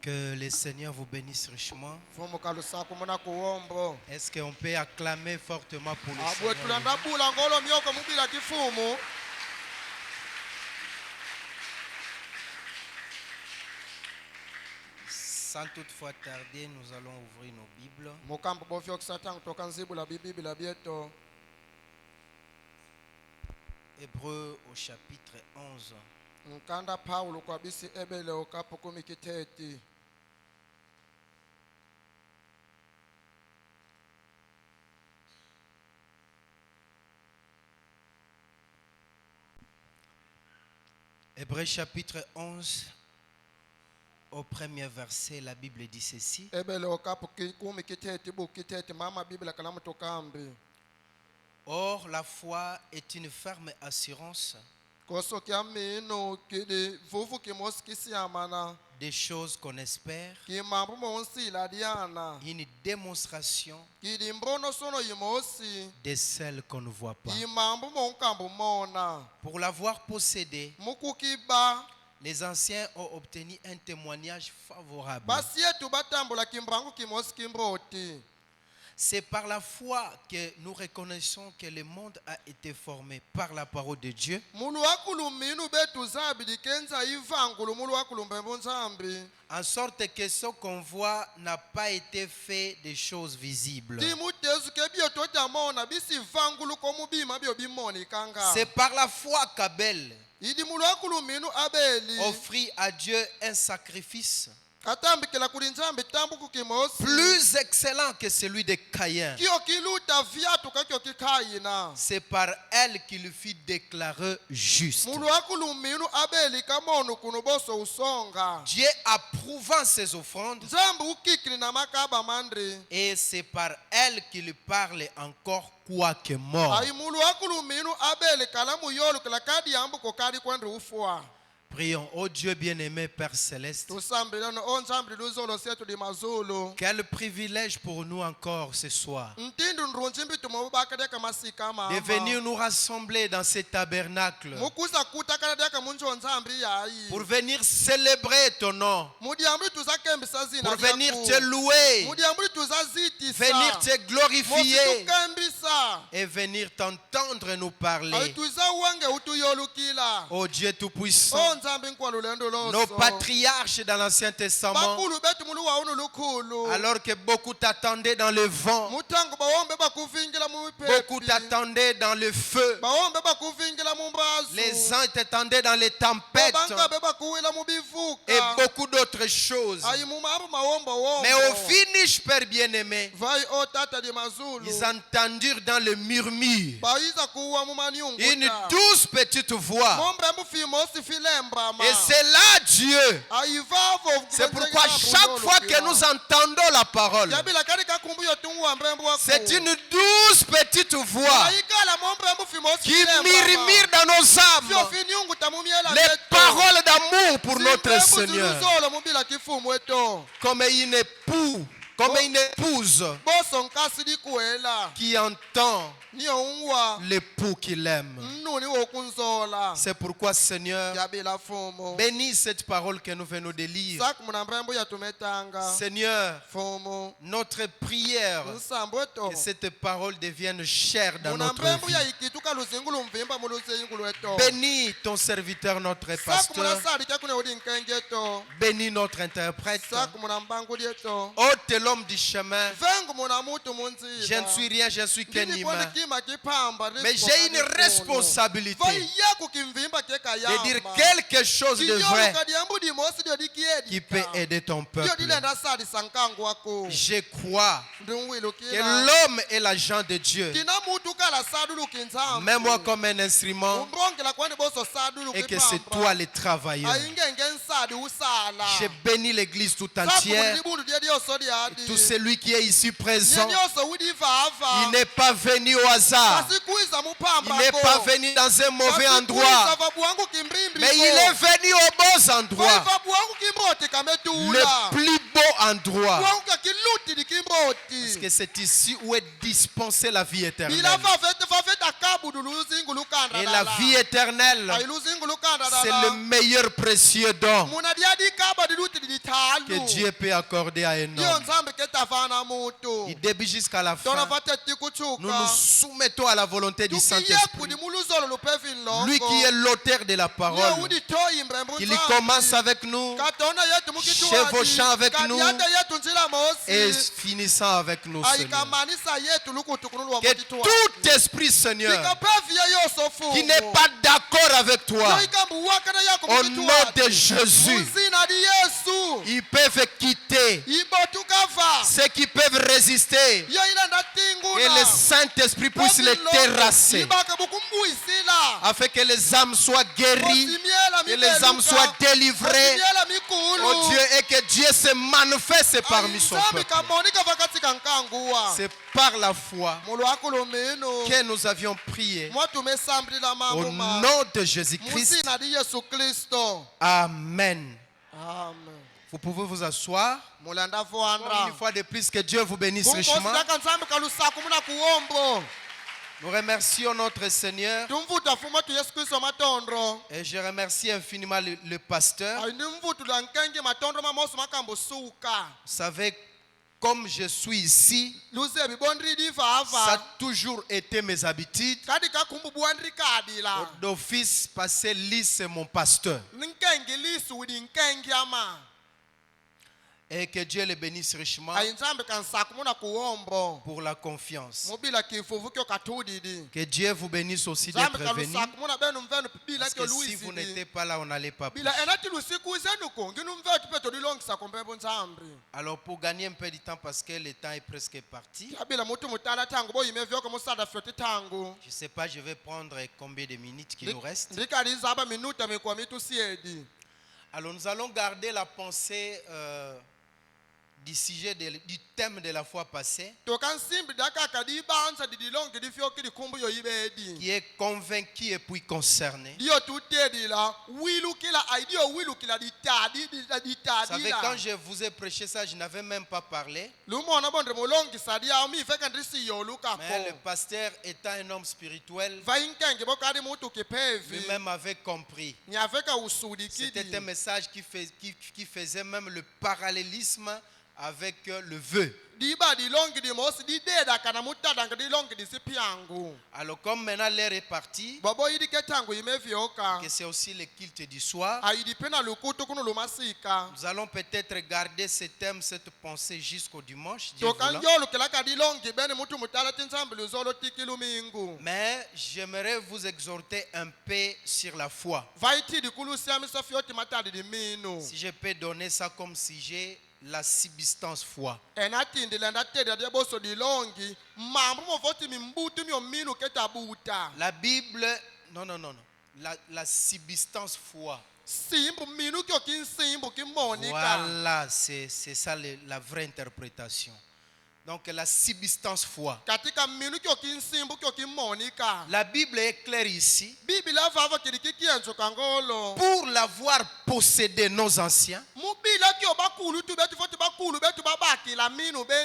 Que le Seigneur vous bénisse richement. Est-ce qu'on peut acclamer fortement pour le Seigneur? Sans toutefois tarder, nous allons ouvrir nos Bibles. Hébreux au chapitre 11. Hébreux chapitre 11, au premier verset, la Bible dit ceci. Or, la foi est une ferme assurance des choses qu'on espère, une démonstration de celles qu'on ne voit pas. Pour l'avoir possédé, les anciens ont obtenu un témoignage favorable. C'est par la foi que nous reconnaissons que le monde a été formé par la parole de Dieu, en sorte que ce qu'on voit n'a pas été fait des choses visibles. C'est par la foi qu'Abel offrit à Dieu un sacrifice plus excellent que celui de Caïn. C'est par elle qu'il fut déclaré juste. Dieu approuvant ses offrandes, et c'est par elle qu'il parle encore quoique mort. Prions, ô Dieu bien-aimé, Père Céleste. Quel privilège pour nous encore ce soir de venir nous rassembler dans ce tabernacle pour venir célébrer ton nom, pour venir te louer, venir te glorifier et venir t'entendre nous parler. Ô Dieu Tout-Puissant, nos patriarches dans l'Ancien Testament, alors que beaucoup t'attendaient dans le vent, beaucoup t'attendaient dans le feu, les uns t'attendaient dans les tempêtes et beaucoup d'autres choses. Mais au finish, Père bien-aimé, ils entendirent dans le murmure une douce petite voix. Et c'est là Dieu. C'est pourquoi chaque fois que nous entendons la parole, c'est une douce petite voix qui murmure dans nos âmes les paroles d'amour pour notre Seigneur. Comme une épouse qui entend l'époux qu'il aime. C'est pourquoi, Seigneur, bénis cette parole que nous venons de lire. Seigneur, notre prière, que cette parole devienne chère dans notre vie. Bénis ton serviteur, notre pasteur. Bénis notre interprète. Ôte l'homme du chemin. Je ne suis rien, je suis qu'un humain. Mais j'ai une responsabilité de dire quelque chose de vrai qui peut aider ton peuple. Je crois que l'homme est l'agent de Dieu, même moi comme un instrument, et que c'est toi le travailleur. Je bénis l'église tout entière, tout celui qui est ici présent. Il n'est pas venu au hasard, il n'est pas venu dans un mauvais endroit, mais il est venu au bon endroit, le plus beau endroit, parce que c'est ici où est dispensée la vie éternelle. Et la vie éternelle, c'est le meilleur précieux don que Dieu peut accorder à un homme. Du début jusqu'à la fin, nous nous soumettons à la volonté du Saint-Esprit. Lui qui est l'auteur de la parole, qu'il commence avec nous, chevauchant avec nous et finissant avec nous, Seigneur. Que tout esprit, Seigneur, qui n'est pas d'accord avec toi, au nom de Jésus, ils peuvent quitter. Ceux qui peuvent résister, et le Saint-Esprit puisse les terrasser, afin que les âmes soient guéries, que les âmes soient délivrées, oh Dieu, et que Dieu se manifeste parmi son peuple. C'est par la foi que nous avions prié au nom de Jésus-Christ. Amen. Vous pouvez vous asseoir. Une fois de plus, que Dieu vous bénisse richement. Nous remercions notre Seigneur. Et je remercie infiniment le pasteur. Vous savez, comme je suis ici, ça a toujours été mes habitudes. D'office, passer lisse mon pasteur. Et que Dieu le bénisse richement pour la confiance. Que Dieu vous bénisse aussi d'être venu. Parce que si vous n'étiez pas là, on n'allait pas plus. Alors pour gagner un peu de temps, parce que le temps est presque parti, je ne sais pas, je vais prendre combien de minutes qu'il nous reste. Alors nous allons garder la pensée du sujet du thème de la fois passée, qui est convaincu et puis concerné. Vous savez, quand je vous ai prêché ça, je n'avais même pas parlé. Mais le pasteur étant un homme spirituel, lui-même avait compris. C'était un message qui faisait même le parallélisme avec le vœu. Alors comme maintenant l'heure est partie, que c'est aussi le culte du soir, nous allons peut-être garder ce thème, cette pensée jusqu'au dimanche, Dieu voulant. Mais j'aimerais vous exhorter un peu sur la foi. Si je peux donner ça comme sujet, la subsistance foi. La Bible, non. La subsistance foi. Voilà, c'est ça la vraie interprétation. Donc la subsistance foi. La Bible est claire ici. Pour l'avoir possédé nos anciens,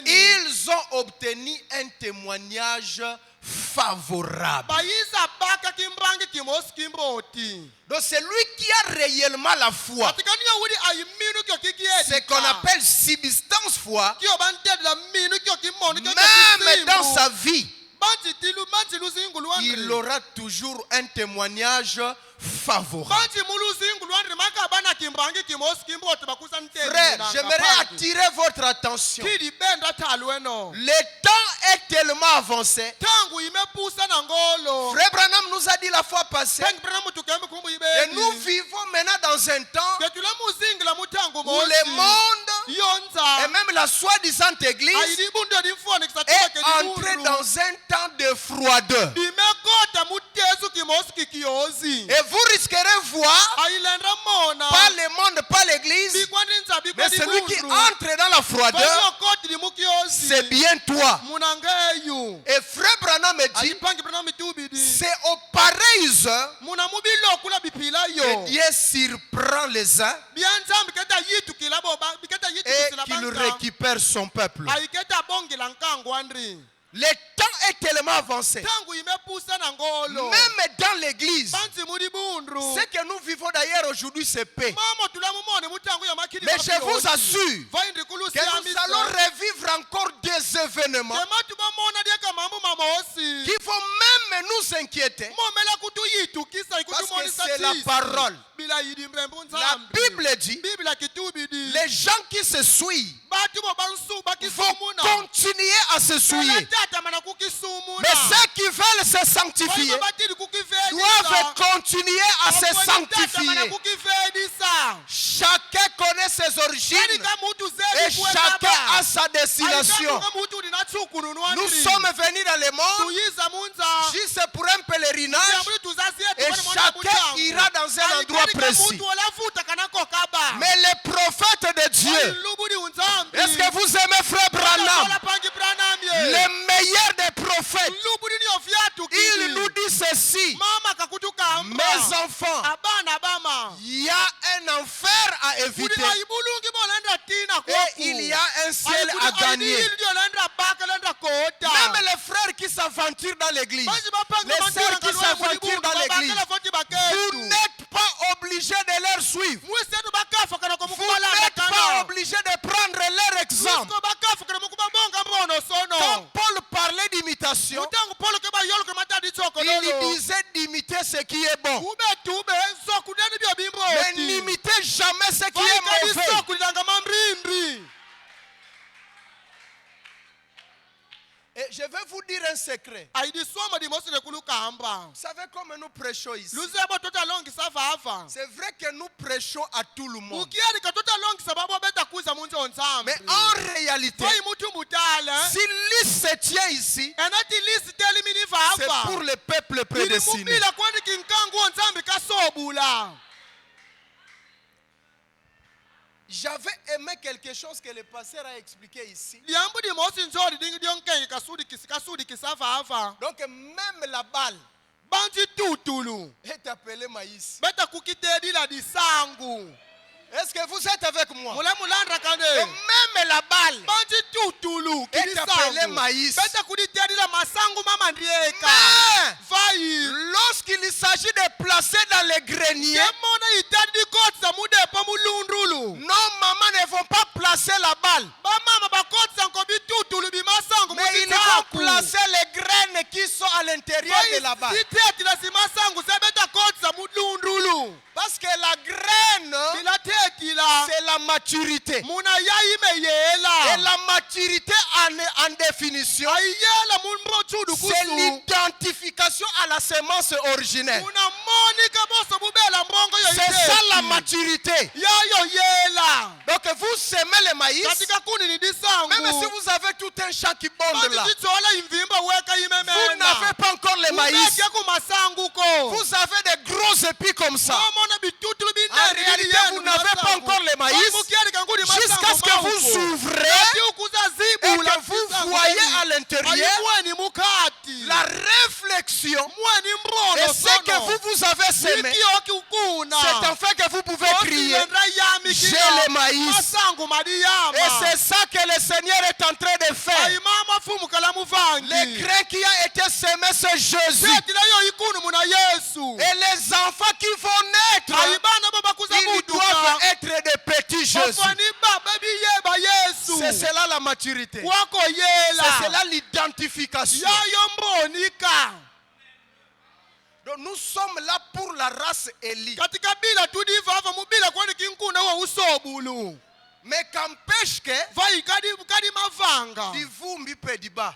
ils ont obtenu un témoignage favorable. Donc celui qui a réellement la foi, ce qu'on appelle subsistance foi, même dans sa vie, il aura toujours un témoignage favorable. Frère, j'aimerais attirer votre attention. Le temps est tellement avancé. Frère Branham nous a dit la fois passée, et nous vivons maintenant dans un temps où le monde et même la soi-disant église est entré dans un temps de froideur. Et vous risquerez voir, pas le monde, pas l'église, mais celui qui entre dans la froideur, c'est bien toi. Et frère Branham me dit, c'est aux pareilles heures que Dieu surprend les uns et qu'il récupère son peuple. Le temps est tellement avancé. Même dans l'église, ce que nous vivons d'ailleurs aujourd'hui, c'est paix. Mais je vous assure que nous allons revivre encore des événements qui vont même nous inquiéter. Parce que c'est la parole. La Bible dit, les gens qui se souillent vont continuer à se souiller. Mais ceux qui veulent se sanctifier doivent continuer à se sanctifier. Chacun connaît ses origines et chacun a sa destination. Nous sommes venus dans le monde juste pour un pèlerinage et chacun ira dans un endroit précis. Mais les prophètes de Dieu, est-ce que vous aimez Frère Branham? Le meilleur des prophètes, il nous dit ceci: mes enfants, il y a un enfer à éviter et il y a un ciel à gagner. Même les frères qui s'aventurent dans l'église, les sœurs qui s'aventurent dans l'église, vous n'êtes pas obligés de leur suivre. Vous n'êtes pas obligés de prendre leur exemple. Quand Paul parlait d'imitation, il disait d'imiter ce qui est bon. Mais n'imitez jamais ce qui est mauvais. Et je vais vous dire un secret. Vous savez comme nous prêchons ici. C'est vrai que nous prêchons à tout le monde. Mais en réalité, si l'île se tient ici, c'est pour le peuple prédestiné. J'avais aimé quelque chose que le pasteur a expliqué ici. Donc même la balle est appelée maïs. Est-ce que vous êtes avec moi? Même la balle est appelée maïs. Mais lorsqu'il s'agit de placer dans les greniers, nos mamans ne vont pas placer la balle, mais ils vont placer les graines qui sont à l'intérieur de la balle. Parce que la graine, c'est la maturité. Et la maturité en définition, c'est l'identification à la semence originelle. C'est ça la maturité. Donc vous semez le maïs, même si vous avez tout un champ qui bonde là, vous n'avez pas encore le maïs. Vous avez des gros épis comme ça. En réalité, vous n'avez pas encore le maïs jusqu'à ce que vous ouvrez et que vous voyez à l'intérieur la réflexion et ce que vous avez semé. C'est enfin que vous pouvez crier: j'ai le maïs. Et c'est ça que le Seigneur est en train de faire. Le grain qui a été semé, c'est Jésus. Et les enfants qui vont naître, ils doivent être des petits Jésus. C'est cela la maturité. C'est cela l'identification. Donc nous sommes là pour la race Élie. Mais qu'empêche que divumbi pediba.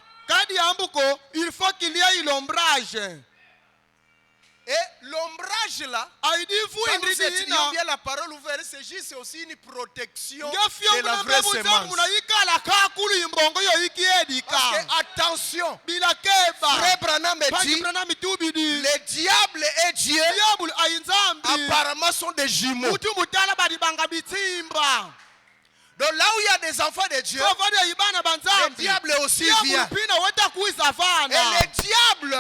Il faut qu'il y ait l'ombrage. Et l'ombrage là, quand nous étudions bien la parole ouverte, c'est juste aussi une protection de la vraie semence. Parce que attention, Frère Branham dit, le diable et Dieu apparemment sont des jumeaux. Donc là où il y a des enfants de Dieu, le diable aussi vient. Et le diable,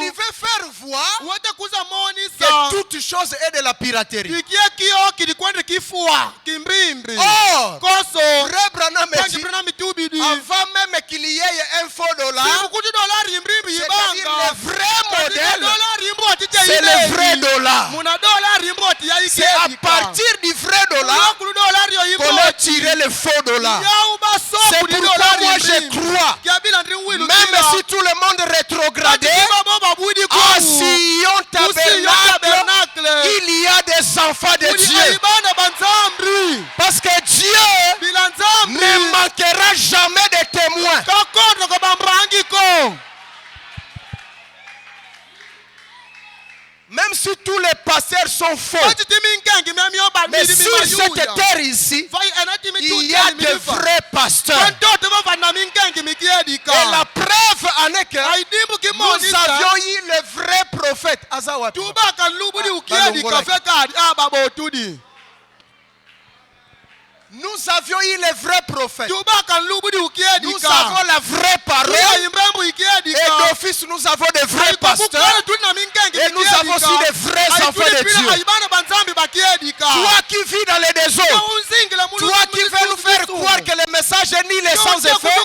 il veut faire voir que toute chose est de la piraterie. Or, Frère Branham dit, avant même qu'il y ait un faux dollar, c'est-à-dire le vrai modèle, c'est le vrai dollar. C'est à partir du vrai dollar qu'on a tiré le faux dollar. C'est pourquoi moi je crois, même si tout le monde rétrogradait, en Sion tabernacle, il y a des enfants de Dieu. Parce que Dieu ne manquera jamais de témoins. Même si tous les pasteurs sont faux, mais sur cette terre ici, il y a de vrais pasteurs. Et la preuve en est que nous avions eu le vrai prophète. Nous avions eu les vrais prophètes. Nous avons la vraie parole. Et d'office, nous avons des vrais pasteurs. Et nous avons aussi des vrais enfants de Dieu. Toi qui vis dans les déserts, toi qui veux nous faire croire que le message est nul et sans effet,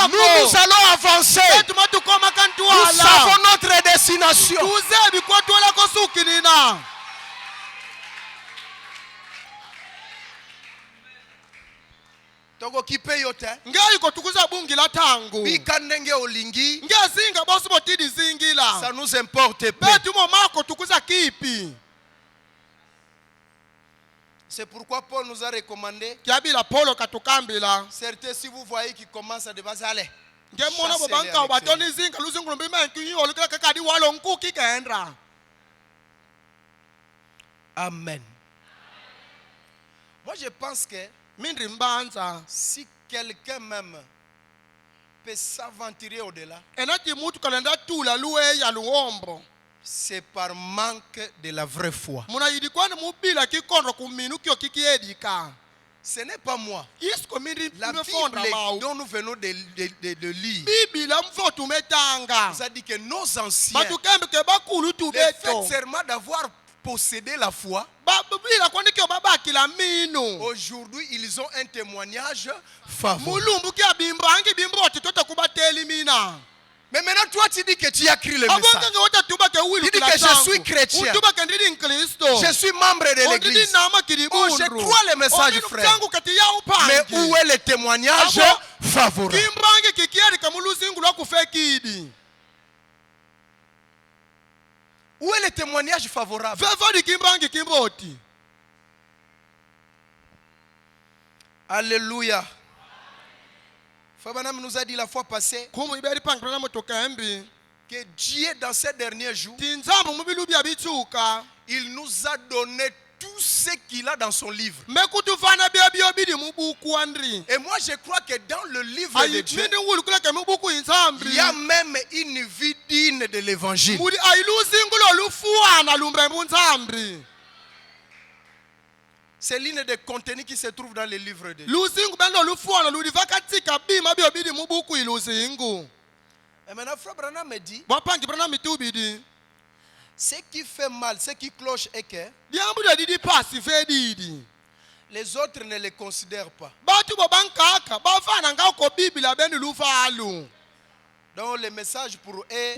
nous allons avancer. Nous savons notre destination. Ça nous importe peu. C'est pourquoi Paul nous a recommandé. Certains, si vous voyez qui commencent à dépasser, allez. Amen. Moi je pense que si quelqu'un même peut s'aventurer au-delà, c'est par manque de la vraie foi. Ce n'est pas moi. La Bible dont nous venons de lire nous a dit que nos anciens, le fait serment d'avoir possédé la foi, aujourd'hui ils ont un témoignage favorable. Mais maintenant toi tu dis que tu as écrit le message. Tu dis que je suis chrétien, je suis membre de l'église. Oh, je crois le message, frère. Mais où est le témoignage favorable? Où est le témoignage favorable? Alléluia. Fabanam nous a dit la fois passée que Dieu dans ces derniers jours, il nous a donné tout ce qu'il a dans son livre. Et moi je crois que dans le livre de Dieu, il y a même une vie digne de l'évangile. C'est l'une des contenus qui se trouve dans le livre de Dieu. Et maintenant, Frère Branham me dit, ce qui fait mal, ce qui cloche est que les autres ne les considèrent pas. Donc le message pour eux,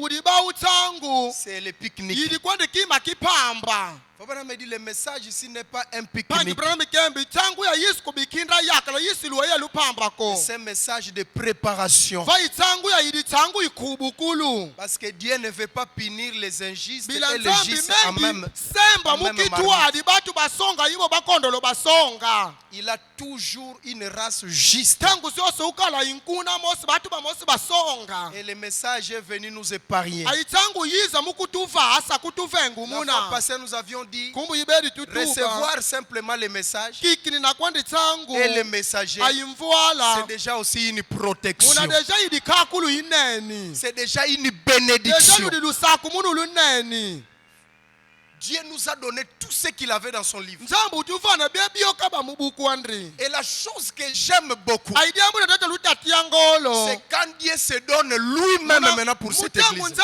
c'est le pique-nique. Fabana me dit le message ici n'est pas un pique-nique. C'est un message de préparation. Parce que Dieu ne veut pas punir les injustes et les justes en même il a toujours une race juste. Et le message est venu nous épargner. La fois passée, nous avions dit recevoir simplement le message et le messager, c'est déjà aussi une protection. C'est déjà une bénédiction. Dieu nous a donné tout ce qu'il avait dans son livre. Et la chose que j'aime beaucoup, c'est quand Dieu se donne lui-même maintenant pour cette église.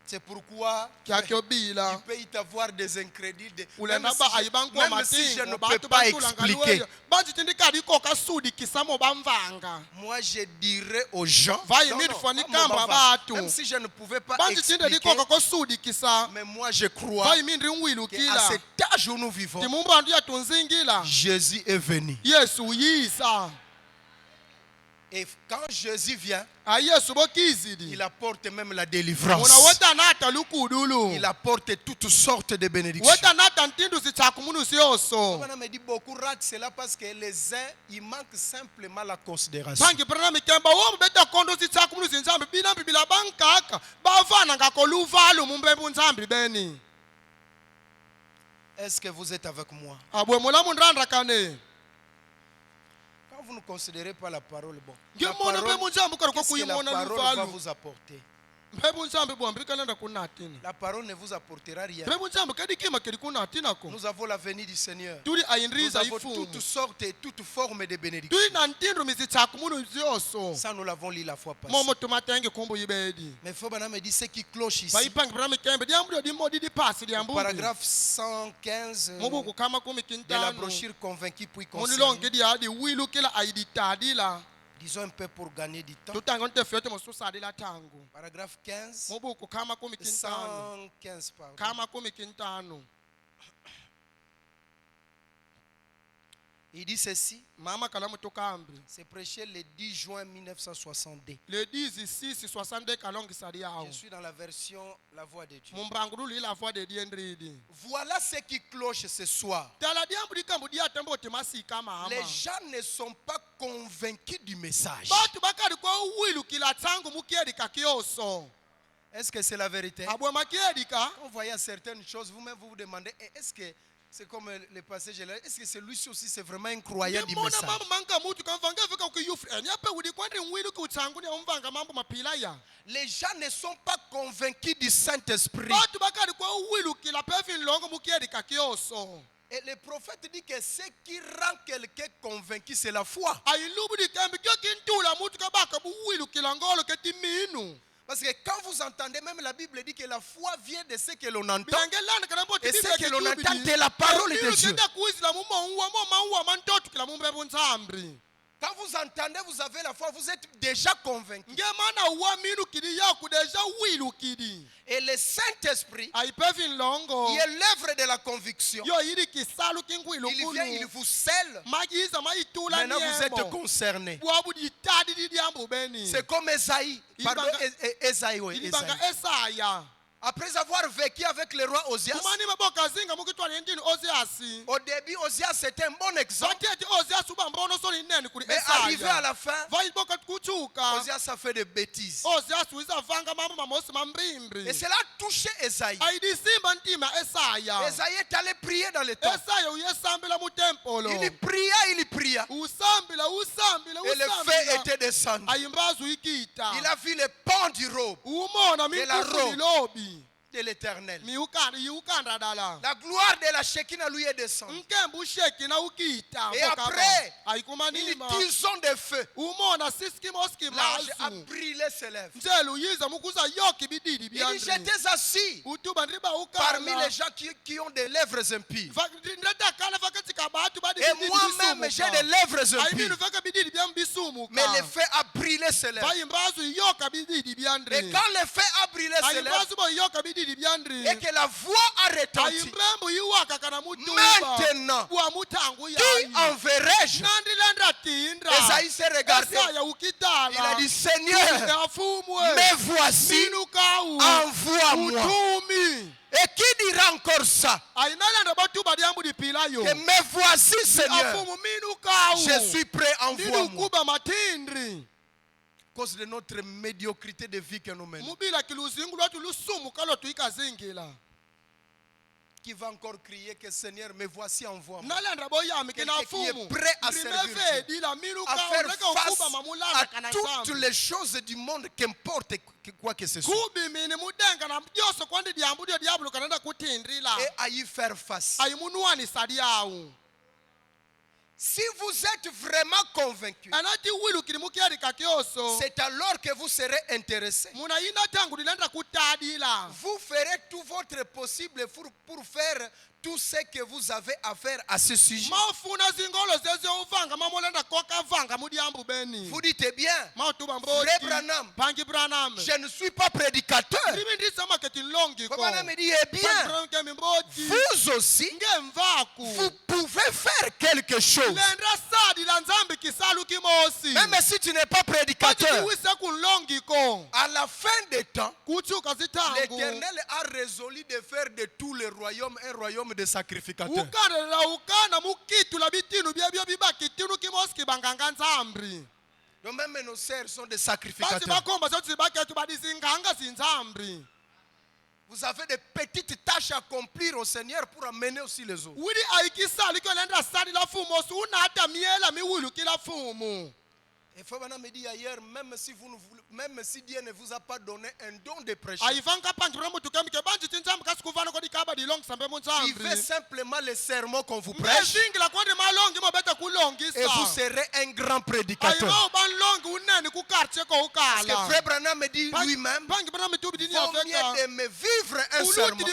C'est pourquoi il peut y avoir des incrédules. Même si je ne peux pas expliquer. Moi, je dirais aux gens, même si je ne pouvais pas expliquer, mais moi je crois qu'à cet âge où nous vivons, Jésus est venu. Et quand Jésus vient, il apporte même la délivrance. Il apporte toutes sortes de bénédictions. On me dit beaucoup ratent cela parce que les uns, ils manquent simplement la considération. Est-ce que vous êtes avec moi? Vous ne considérez pas la parole, bon. La parole, qu'est-ce que la parole va vous apporter? La parole ne vous apportera rien. Nous avons la venue du Seigneur. Nous avons toutes sortes et toutes formes de bénédictions. Ça, nous l'avons lu la fois passée. Mais il faut me dire ce qui cloche ici. Paragraphe 115 de la brochure Convaincu puis concerné. Disons un peu pour gagner du temps. Paragraphe 15. 115, pardon. Il dit ceci. C'est prêché le 10 juin 1962. Je suis dans la version La Voix de Dieu. Voilà ce qui cloche ce soir. Les gens ne sont pas convaincus du message. Est-ce que c'est la vérité? Quand vous voyez certaines choses, vous-même vous demandez, est-ce que c'est comme le passage là, est-ce que celui-ci aussi c'est vraiment un croyant du message? Les gens ne sont pas convaincus du Saint-Esprit. Et le prophète dit que ce qui rend quelqu'un convaincu, c'est la foi. Parce que quand vous entendez, même la Bible dit que la foi vient de ce que l'on entend. Et ce que l'on entend de la parole de Dieu. Quand vous entendez, vous avez la foi, vous êtes déjà convaincu. Et le Saint-Esprit, qui est l'œuvre de la conviction, il vient, il vous scelle. Maintenant vous êtes concerné. C'est comme Esaïe. Pardon, Esaïe, oui, Esaïe. Après avoir vécu avec le roi Osias, au début, Osias était un bon exemple. Mais arrivé à la fin, Osias a fait des bêtises. Et cela a touché Esaïe. Esaïe est allé prier dans le temple. Il pria. Et le feu était descendu. Il a vu le pan du robe. Et la robe de l'Éternel. La gloire de la Shekinah lui est descendue. Et après, une tison de feu. L'ange a brûlé ses lèvres. Il dit, j'étais assis parmi les gens qui ont des lèvres impies. Et moi-même, j'ai des lèvres impies. Mais le feu a brûlé ses lèvres. Et quand le feu a brûlé ses lèvres, et que la voix a retenti, maintenant, qui enverrai-je? Esaïe s'est regardé. Il a dit, Seigneur, me voici, envoie-moi. Et qui dira encore ça? Que me voici, Seigneur. Je suis prêt, envoie-moi. À cause de notre médiocrité de vie que nous menons. Qui va encore crier que Seigneur, me voici, envoie-moi. Quelqu'un qui est prêt à servir Dieu, à faire face à toutes les choses du monde, qu'importe quoi que ce soit. Et à y faire face. Si vous êtes vraiment convaincu, c'est alors que vous serez intéressé. Vous ferez tout votre possible pour faire tout ce que vous avez à faire à ce sujet. Vous dites bien, Frère Branham, je ne suis pas prédicateur. Comment me dit, eh bien, vous aussi, vous pouvez faire quelque chose. Même si tu n'es pas prédicateur, à la fin des temps, l'Éternel a résolu de faire de tous les royaumes un royaume de sacrificateurs. Donc même nos sœurs sont des sacrificateurs. Vous avez des petites tâches à accomplir au Seigneur pour amener aussi les autres. Et Frère me dit ailleurs, même si Dieu ne vous a pas donné un don de prêcher, il fait simplement les sermons qu'on vous prêche, et vous serez un grand prédicateur. Parce que Frère Branham me dit lui-même, vaut mieux de me vivre un sermon que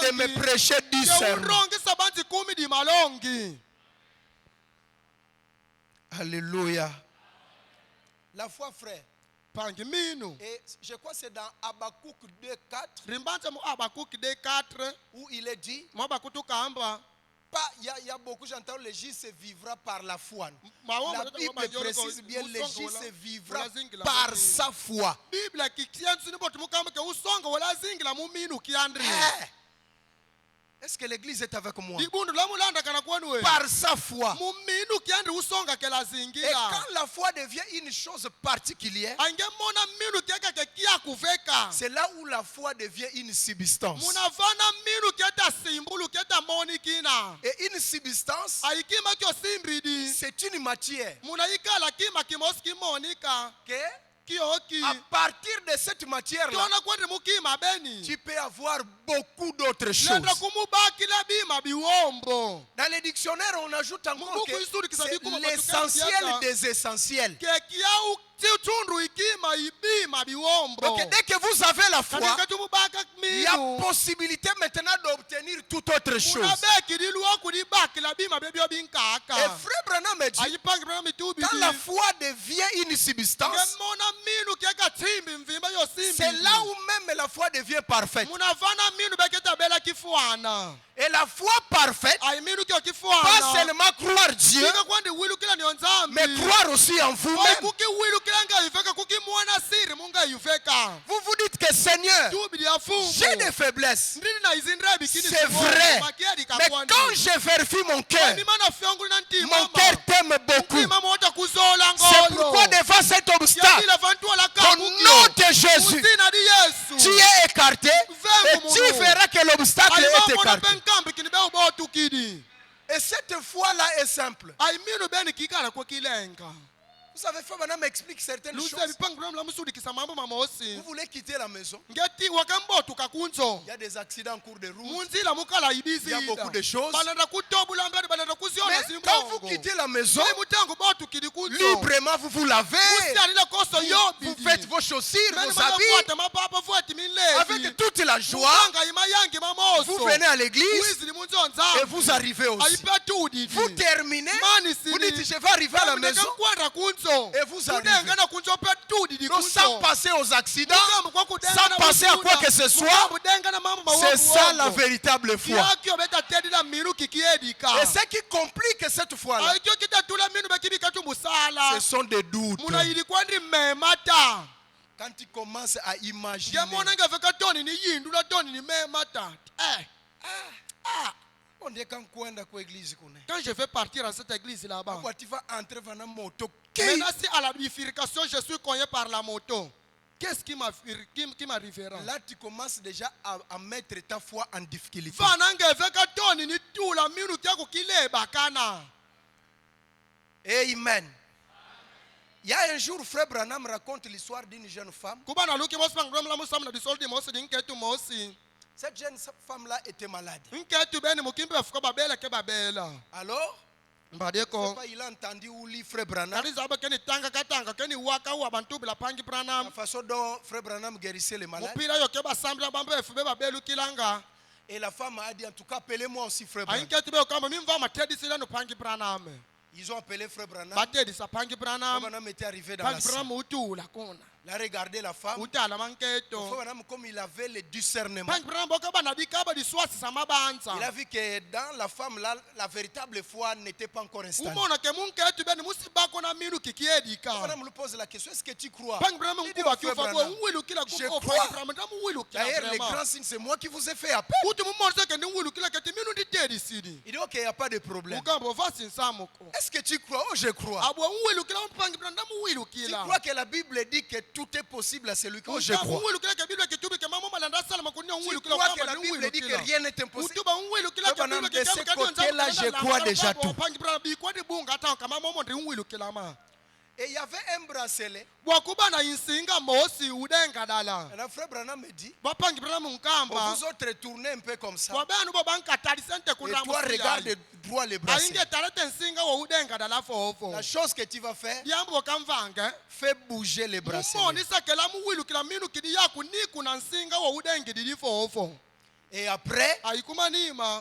de me prêcher 10 sermons. Alléluia. La foi, frère. Et je crois que c'est dans Habakkuk 2:4 où il est dit, il y a beaucoup, j'entends, le juste se vivra par la foi. La Bible précise bien, le juste se vivra par sa foi. Est-ce que l'église est avec moi? Par sa foi. Et quand la foi devient une chose particulière, c'est là où la foi devient une substance. Et une substance, c'est une matière à partir de cette matière-là, tu peux avoir beaucoup d'autres choses. Dans les dictionnaires, on ajoute encore que c'est l'essentiel des essentiels. Donc dès que vous avez la foi, il y a possibilité maintenant d'obtenir toute autre chose. Et Frère Branham me dit, quand la foi devient une substance, c'est là où même la foi devient parfaite. Et la foi parfaite, pas seulement croire Dieu, mais croire aussi en vous-même. Vous vous dites que Seigneur, j'ai des faiblesses. C'est vrai. Mais quand je vérifie mon cœur t'aime beaucoup. C'est pourquoi devant cet obstacle, au nom de Jésus, tu es écarté et tu verras que l'obstacle est écarté. Et cette foi-là est simple. Vous savez, Frère Branham m'explique certaines choses. Vous voulez quitter la maison. Il y a des accidents en cours de route. Il y a beaucoup de choses. Mais quand vous quittez la maison, librement vous vous lavez. Vous faites vos chaussures, vos habits. Avec toute la joie, vous venez à l'église et vous arrivez aussi. Vous terminez, vous dites je vais arriver à la maison. Et vous arrivez. Donc, sans passer aux accidents, sans passer à quoi que ce soit, c'est ça la véritable foi. Et ce qui complique cette foi-là, ce sont des doutes. Quand tu commences à imaginer, quand je vais partir à cette église là-bas, maintenant si à la bifurcation je suis cogné par la moto, qu'est-ce qui m'arrivera? Là tu commences déjà à mettre ta foi en difficulté. Amen. Il y a un jour, Frère Branham raconte l'histoire d'une jeune femme. Cette jeune femme-là était malade. Alors, Mbadeko. Il a entendu où lit Frère Branham. La façon dont Frère Branham guérissait les malades. Et la femme a dit en tout cas appelez-moi aussi Frère Branham. Ils ont appelé Frère Branham. Frère Branham était arrivé dans la salle. Il a regardé la femme. Frère Branham, comme il avait le discernement, il a vu que dans la femme, là, la véritable foi n'était pas encore installée. Frère Branham lui pose la question, est-ce que tu crois? Il dit, oh, Frère Branham, je crois. D'ailleurs, les grands signes, c'est moi qui vous ai fait appel. Il dit, ok, il n'y a pas de problème. Est-ce que tu crois? Oh, je crois. Tu crois que la Bible dit que tout est possible à celui qui je crois. Tu crois que la Bible dit que rien n'est impossible. De ce côté-là, je crois déjà tout. Et il y avait un bracelet. Et le Frère Branham me dit, vous autres tournez un peu comme ça. Et toi, regarde droit le bracelet. La chose que tu vas faire, fais bouger le bracelet. Et après,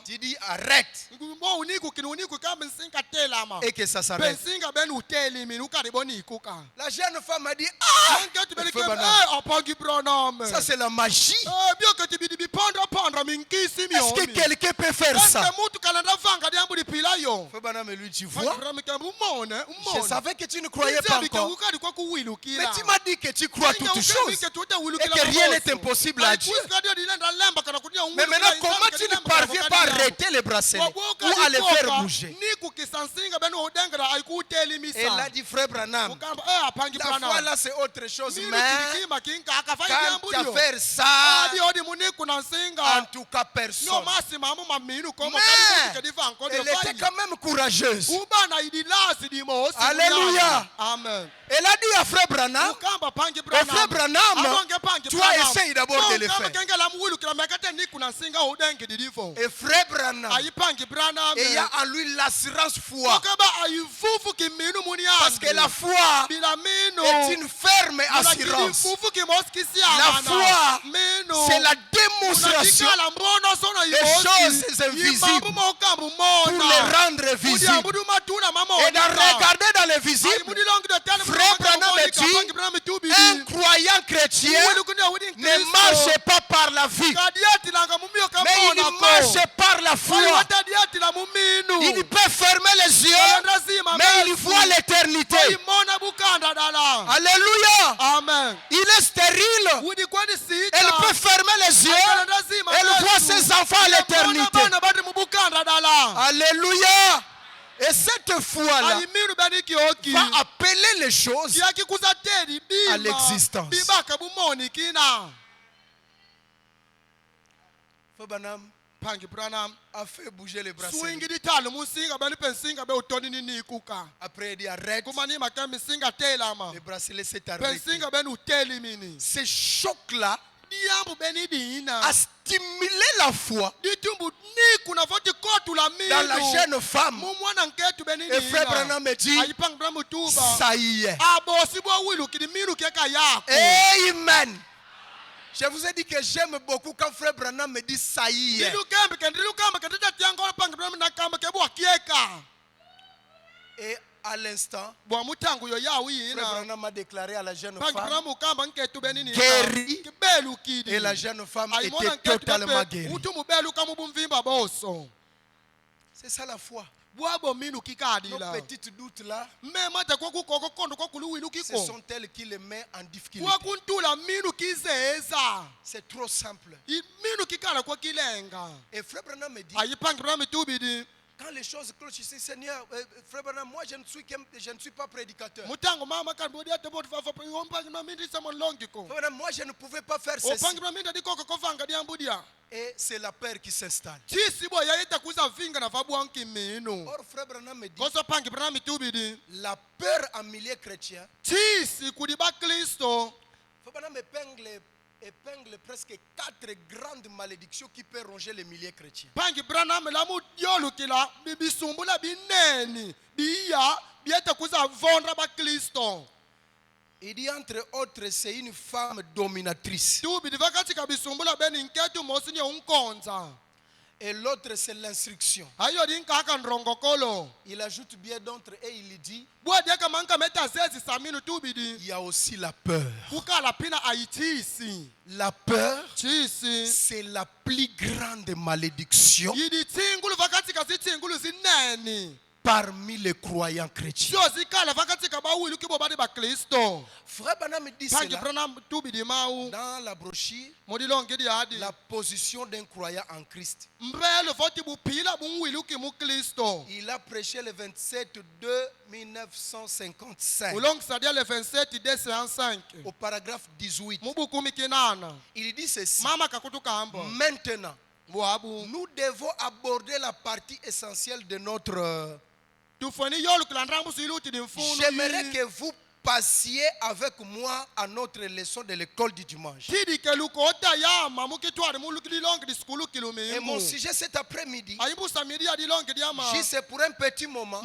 tu dis arrête. Et que ça s'arrête. La jeune femme a dit ah, ça c'est la magie. Est-ce que quelqu'un peut faire ça? Frère Branham lui, tu vois, je savais que tu ne croyais pas encore. Mais tu m'as dit que tu crois toutes choses et que rien n'est impossible à Dieu. Mais maintenant, comment tu ne parviens pas à arrêter les bracelets ou à les faire bouger? Et là, dit Frère Branham, la foi là c'est autre chose, mais quand tu as fait ça, en tout cas personne. Mais elle était quand même courageuse. Alléluia. Amen. Elle a dit à Frère Branham, Frère Branham, toi essaye d'abord de le faire. Et Frère Branham, il y a en lui l'assurance foi. Parce que la foi est une ferme assurance. La foi, c'est la démonstration des choses invisibles pour les rendre visibles. Et de regarder dans les visibles, Frère Branham dit, un croyant chrétien ne marche pas par la vie, mais il marche par la foi. Il peut fermer les yeux, mais il voit l'éternité. Alléluia. Amen. Il est stérile. Elle peut fermer les yeux. Elle voit ses enfants à l'éternité. Alléluia. Et cette foi-là va appeler les choses à l'existence. Frère Branham a fait bouger les bracelets. Après il dit arrête. Le bracelet s'est arrêté. Ce choc-là a stimulé la foi dans la jeune femme. Et Frère Branham me dit, ça y est. Amen. Je vous ai dit que j'aime beaucoup quand Frère Branham me dit ça y est. Et à l'instant, Frère Branham a déclaré à la jeune femme guérie. Et la jeune femme était totalement guérie. C'est ça la foi. Nos petites doutes là, ce sont elles qui les mettent en difficulté. C'est trop simple. Et Frère Branham me dit, quand les choses clochent, je dis Seigneur, Frère Branham, moi je ne suis pas prédicateur. Frère Branham, moi je ne pouvais pas faire ceci. Et c'est la peur qui s'installe. Or Frère Branham me dit, la peur en milieu chrétien, Frère Branham épingle épingle presque 4 grandes malédictions qui peuvent ronger les milliers chrétiens. Il dit entre autres, c'est une femme dominatrice. Et l'autre, c'est l'instruction. Il ajoute bien d'autres et il dit, il y a aussi la peur. La peur, c'est la plus grande malédiction parmi les croyants chrétiens. Frère Branham dit cela dans la brochure, la position d'un croyant en Christ. Il a prêché le 27/2/1955 au paragraphe 18. Il dit ceci: maintenant, nous devons aborder la partie essentielle de notre... J'aimerais que vous passiez avec moi à notre leçon de l'école du dimanche. Et mon sujet cet après-midi, c'est pour un petit moment,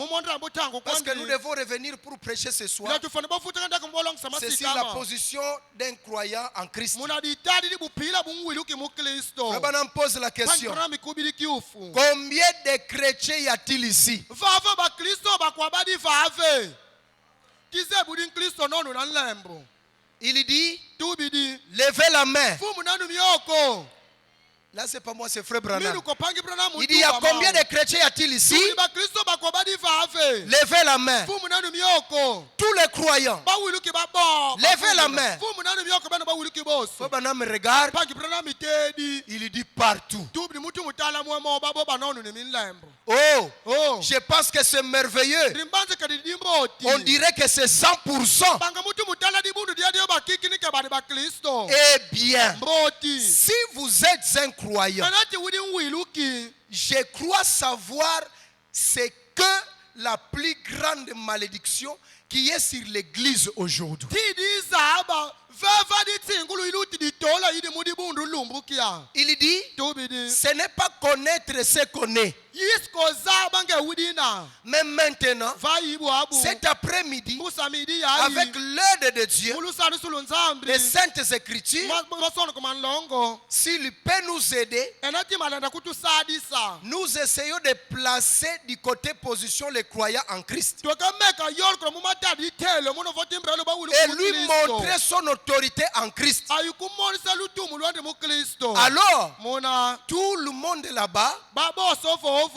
parce que nous devons revenir pour prêcher ce soir. C'est sur la position d'un croyant en Christ. On pose la question: combien de chrétiens y a-t-il ici? Il dit, levez la main. Là, c'est pas moi, c'est Frère Branham. Il dit, il y a combien de chrétiens y a-t-il ici? Levez la main. Tous les croyants. Levez la main. Frère Branham regarde. Il dit partout. Oh, je pense que c'est merveilleux. On dirait que c'est 100%. Eh bien, si vous êtes un croyant, je crois savoir c'est que la plus grande malédiction qui est sur l'église aujourd'hui. Il dit, ce n'est pas connaître ce qu'on est. Mais maintenant, cet après-midi, avec l'aide de Dieu, les saintes écritures, s'il peut nous aider, nous essayons de placer du côté position les croyants en Christ. Et lui montrer son autorité en Christ. Alors, tout le monde là-bas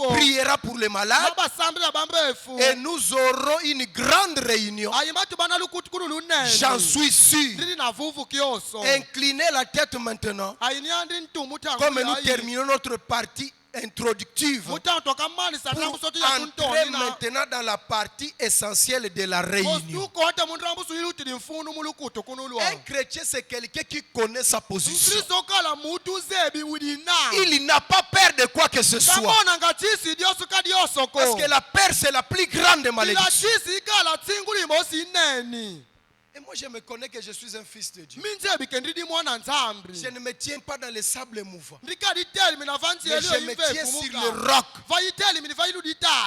priera pour les malades et nous aurons une grande réunion. J'en suis sûr. Inclinez la tête maintenant, comme nous terminons notre partie introductive, pour entrer maintenant dans la partie essentielle de la réunion. Un chrétien, c'est quelqu'un qui connaît sa position. Il n'a pas peur de quoi que ce soit, parce que la peur, c'est la plus grande malédiction. Et moi, je me connais que je suis un fils de Dieu. Je ne me tiens pas dans les sables mouvants, mais je me tiens sur le roc.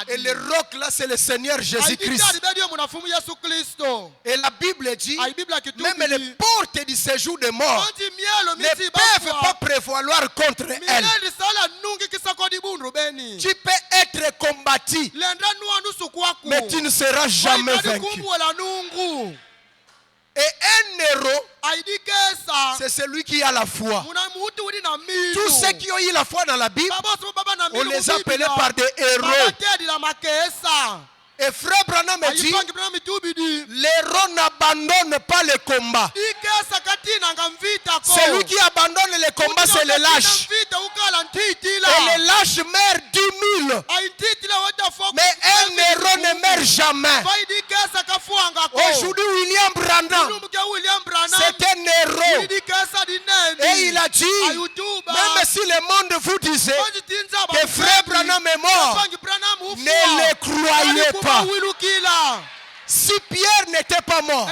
Et le roc là, c'est le Seigneur Jésus-Christ. Et la Bible dit, même les portes du séjour des morts ne peuvent pas prévaloir contre elle. Tu peux être combattu, mais tu ne seras jamais vaincu. Et un héros, c'est celui qui a la foi. Tous ceux qui ont eu la foi dans la Bible, on les appelait par des héros. Et Frère Branham dit, l'héros n'abandonne pas le combat. Celui qui abandonne le combat, c'est le lâche. Et le lâche meurt 10 000. Mais un héros ne meurt jamais. Aujourd'hui, William Branham, c'est un héros. Et il a dit, même si le monde vous disait que Frère Branham est mort, ne le croyez pas. Si Pierre n'était pas mort,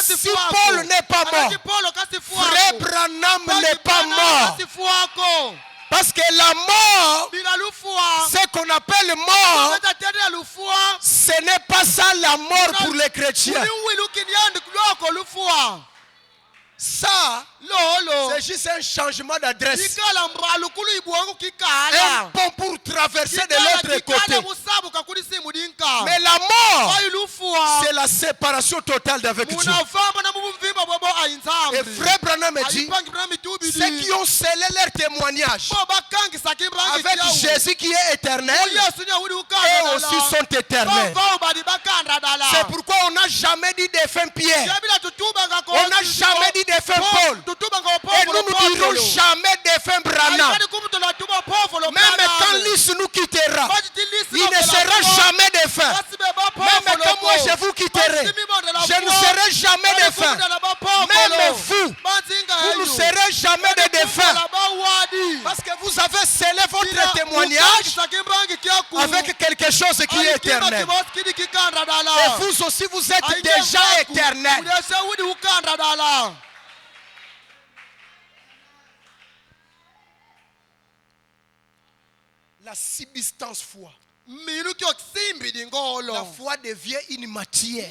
si Paul n'est pas mort, Frère Branham n'est pas mort. Parce que la mort, ce qu'on appelle mort, ce n'est pas ça la mort pour les chrétiens. Ça, c'est juste un changement d'adresse. Un pont pour traverser de l'autre côté. Mais la mort, c'est la séparation totale d'avec Dieu. Et Frère Branham me dit, ceux qui ont scellé leur témoignage avec Jésus qui est éternel, eux aussi sont éternels. C'est pourquoi on n'a jamais dit défunt Pierre. On n'a jamais dit défunt Paul. Et nous ne dirons jamais défunt Branham. Même quand l'Is nous quittera, il ne sera jamais défunt. Même quand moi je vous quitterai, je ne serai jamais défunt. Même vous ne serez jamais des défunts. Parce que vous avez scellé votre témoignage avec quelque chose qui est éternel. Et vous aussi, vous êtes déjà éternel. La substance foi. La foi devient une matière.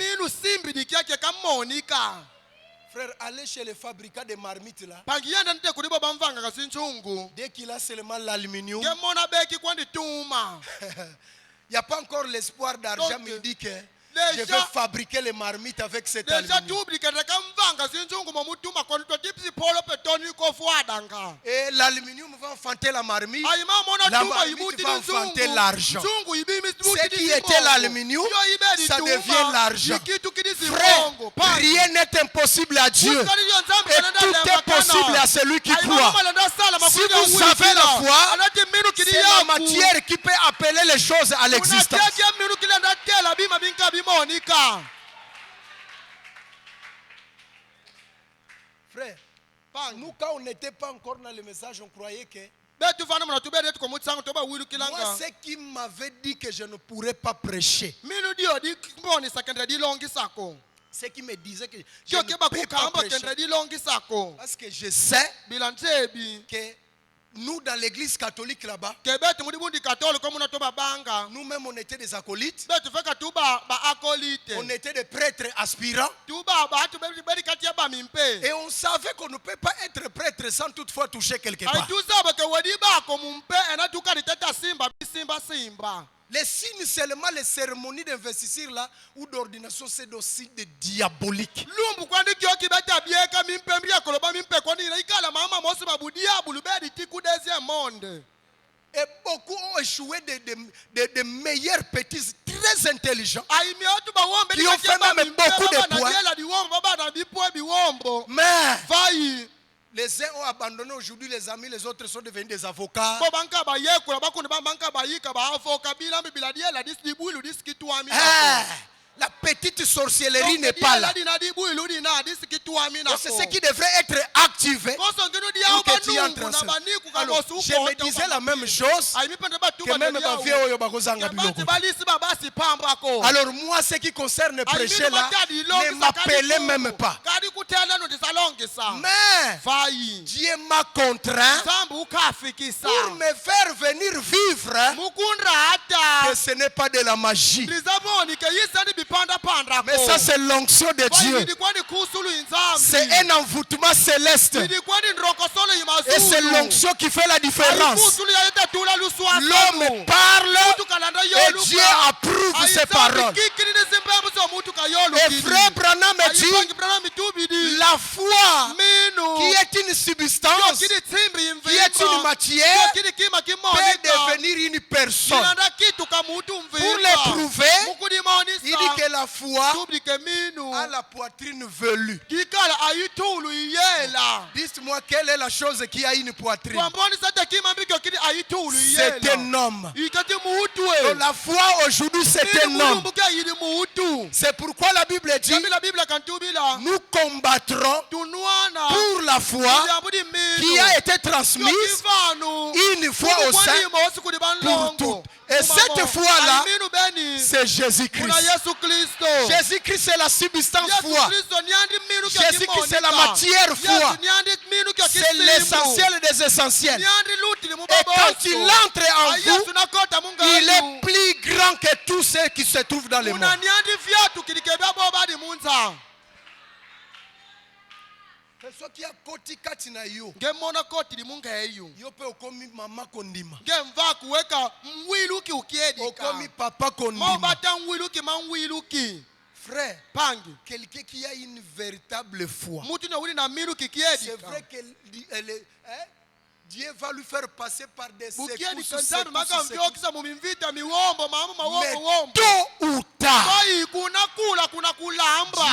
Frère, allez chez les fabricants de marmites là. Dès qu'il a seulement l'aluminium, il n'y a pas encore l'espoir d'argent, mais il dit que je vais fabriquer les marmites avec cet aluminium. Et l'aluminium va enfanter la marmite. La marmite va enfanter l'argent. Ce qui était l'aluminium, ça devient l'argent. Frère, rien n'est impossible à Dieu. Et tout est possible à celui qui croit. Si vous avez la foi, c'est la matière qui peut appeler les choses à l'existence. Frère, nous quand on n'était pas encore dans le message, on croyait que moi, ce qui m'avait dit que je ne pourrais pas prêcher, ce qui me disait que je ne peux pas prêcher, parce que je sais que nous, dans l'église catholique là-bas, nous-mêmes, on était des acolytes. On était des prêtres aspirants. Et on savait qu'on ne peut pas être prêtre sans toutefois toucher quelque part. Les signes seulement, les cérémonies d'investissure là ou d'ordination, c'est des signes diaboliques. Et beaucoup ont échoué de meilleurs petits, très intelligents, qui ont fait même beaucoup de points. Mais les uns ont abandonné aujourd'hui les amis, les autres sont devenus des avocats. La petite sorcellerie n'est pas là. C'est ce qui devrait être activé pour que tu entres en scène. Alors, je me disais la même chose que même ma vie au Yobagozanga Biloko. Alors moi, ce qui concerne prêcher là, ne m'appelez même pas. Mais Dieu m'a contraint pour me faire venir vivre que ce n'est pas de la magie. Mais ça c'est l'onction de Dieu. C'est un envoûtement céleste. Et c'est l'onction qui fait la différence. L'homme parle et Dieu approuve ses paroles. Et Frère Branham me dit, la foi qui est une substance, qui est une matière, peut devenir une personne. Pour l'éprouver, il dit que la foi a la poitrine velue. Dites-moi quelle est la chose qui a une poitrine. C'est un homme. Donc La foi aujourd'hui c'est un homme. C'est pourquoi la Bible dit nous combattrons pour la foi qui a été transmise une fois au sein pour toutes. Et cette foi-là, c'est Jésus-Christ. Jésus-Christ, c'est la substance foi. Jésus-Christ, c'est la matière foi. C'est l'essentiel des essentiels. Et quand il entre en vous, il est plus grand que tous ceux qui se trouvent dans le monde. Soki akoti kati na yo ngemona koti limunga eyo yo pe okomi mama kondima ngemva kuweka mwiluki ukiedika okomi papa kondima mobata mwiluki mangwiluki frère pangi quelqu'un qui a une véritable foi mutu na wuli na miluki kiedika c'est vrai que Dieu va lui faire passer par des secousses. Mais tôt ou tard,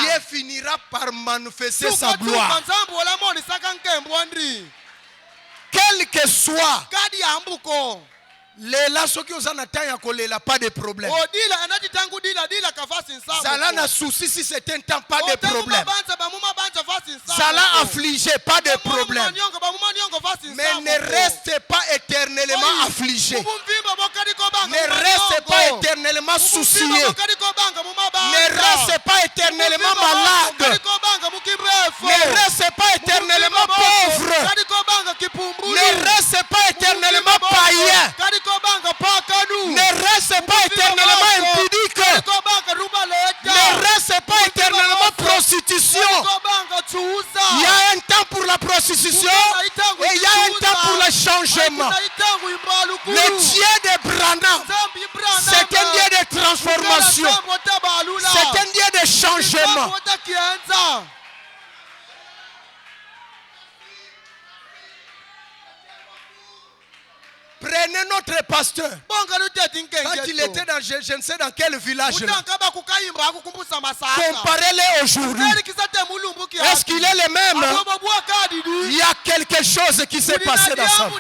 Dieu finira par manifester sa gloire. Quel que soit les lasso qui ont pas de problème. Zala n'a souci si c'est un temps, pas de problème. Zala affligé, pas de problème. Mais ne reste pas éternellement affligé. Ne reste pas éternellement soucieux. Ne reste pas éternellement malade. Ne reste pas éternellement pauvre. Ne reste pas éternellement païen. Ne reste pas éternellement impudique. Ne reste pas éternellement prostitution. Il y a un temps pour la prostitution et il y a un temps pour le changement. Le Dieu de Branham, c'est un Dieu de transformation. C'est un Dieu de changement. Prenez notre pasteur. Quand il était dans je ne sais dans quel village. Comparez-les aujourd'hui. Est-ce qu'il est le même? Il y a quelque chose qui s'est passé dans sa vie.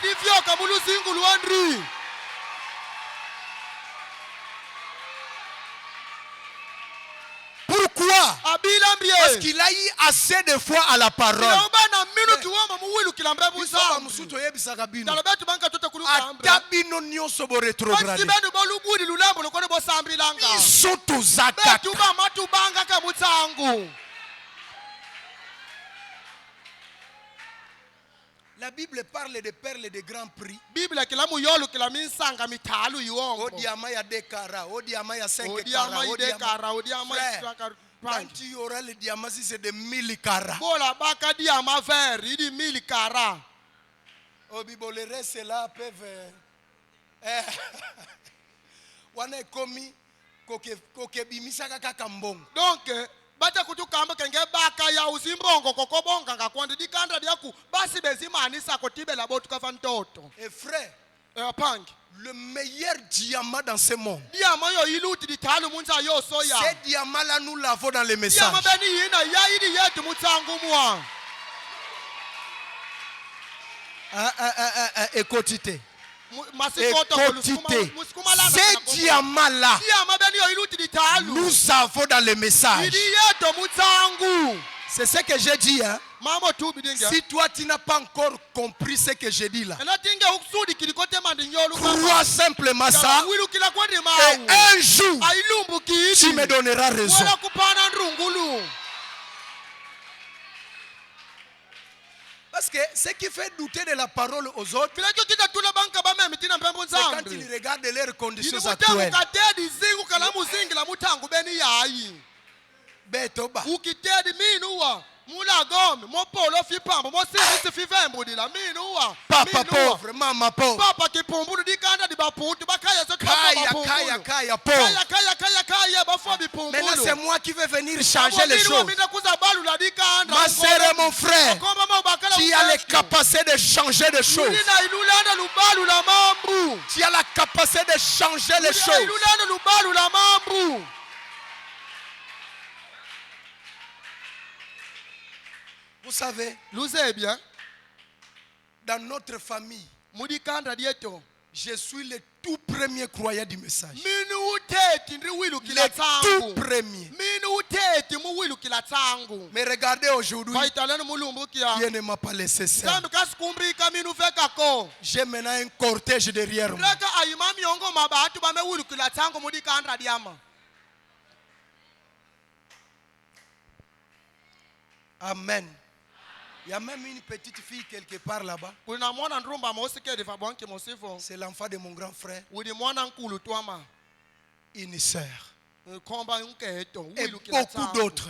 Pourquoi? Parce qu'il a eu assez de foi à la parole. La Bible parle de perles de grand prix. Au diamant, il y a des carats. Au diamant, il y a 5 carats. Quand tu auras le diamant, si c'est de 1000 carats. Au Bible, le reste là peuvent. On est commis. Donc, bata kutukamba kenge baka ya uzimbongo kokobonga ngakwandi dikanda diaku basi bezimanisa kotibela botu kafa ntoto. Et frère, le meilleur diamant dans ce monde. Ces diamants-là, nous l'avons dans les messages. Écoutez. Ces diamants-là, nous avons dans les messages. C'est ce que j'ai dit. Hein? Si toi tu n'as pas encore compris ce que j'ai dit là, crois simplement ça. Et un jour, tu me donneras raison. Parce que ce qui fait douter de la parole aux autres, c'est quand ils regardent leurs conditions actuelles. Betoba. Papa pauvre, maman pauvre. Papa qui pauvre. Kaya pauvre. Maintenant c'est moi qui vais venir changer les choses. Ma sœur et mon frère, tu as la capacité de changer les choses. Tu as la capacité de changer les choses. Vous savez, bien, dans notre famille, Je suis le tout premier croyant du message. Le tout premier. Mais regardez aujourd'hui, Dieu ne m'a pas laissé seul. J'ai maintenant un cortège derrière moi. Amen. Il y a même une petite fille quelque part là-bas. C'est l'enfant de mon grand frère. Une sœur. Et beaucoup d'autres.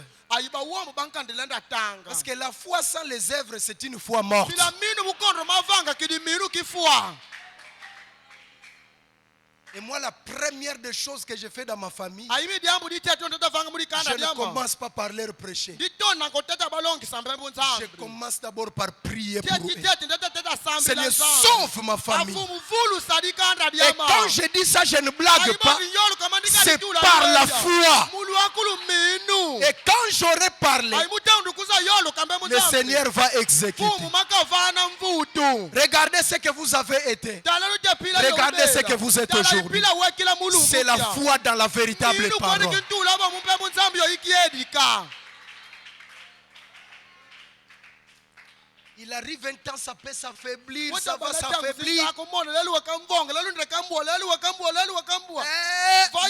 Parce que la foi sans les œuvres, c'est une foi morte. Et moi, la première des choses que je fais dans ma famille, je ne commence pas par leur prêcher. Je commence d'abord par prier pour eux. Seigneur, sauve ma famille. Et quand je dis ça, je ne blague pas. C'est par la foi. Et quand j'aurai parlé, le Seigneur va exécuter. Regardez ce que vous avez été. Regardez ce que vous êtes aujourd'hui. C'est la foi dans la véritable parole. Il arrive un temps, ça peut s'affaiblir, ça va s'affaiblir. Mais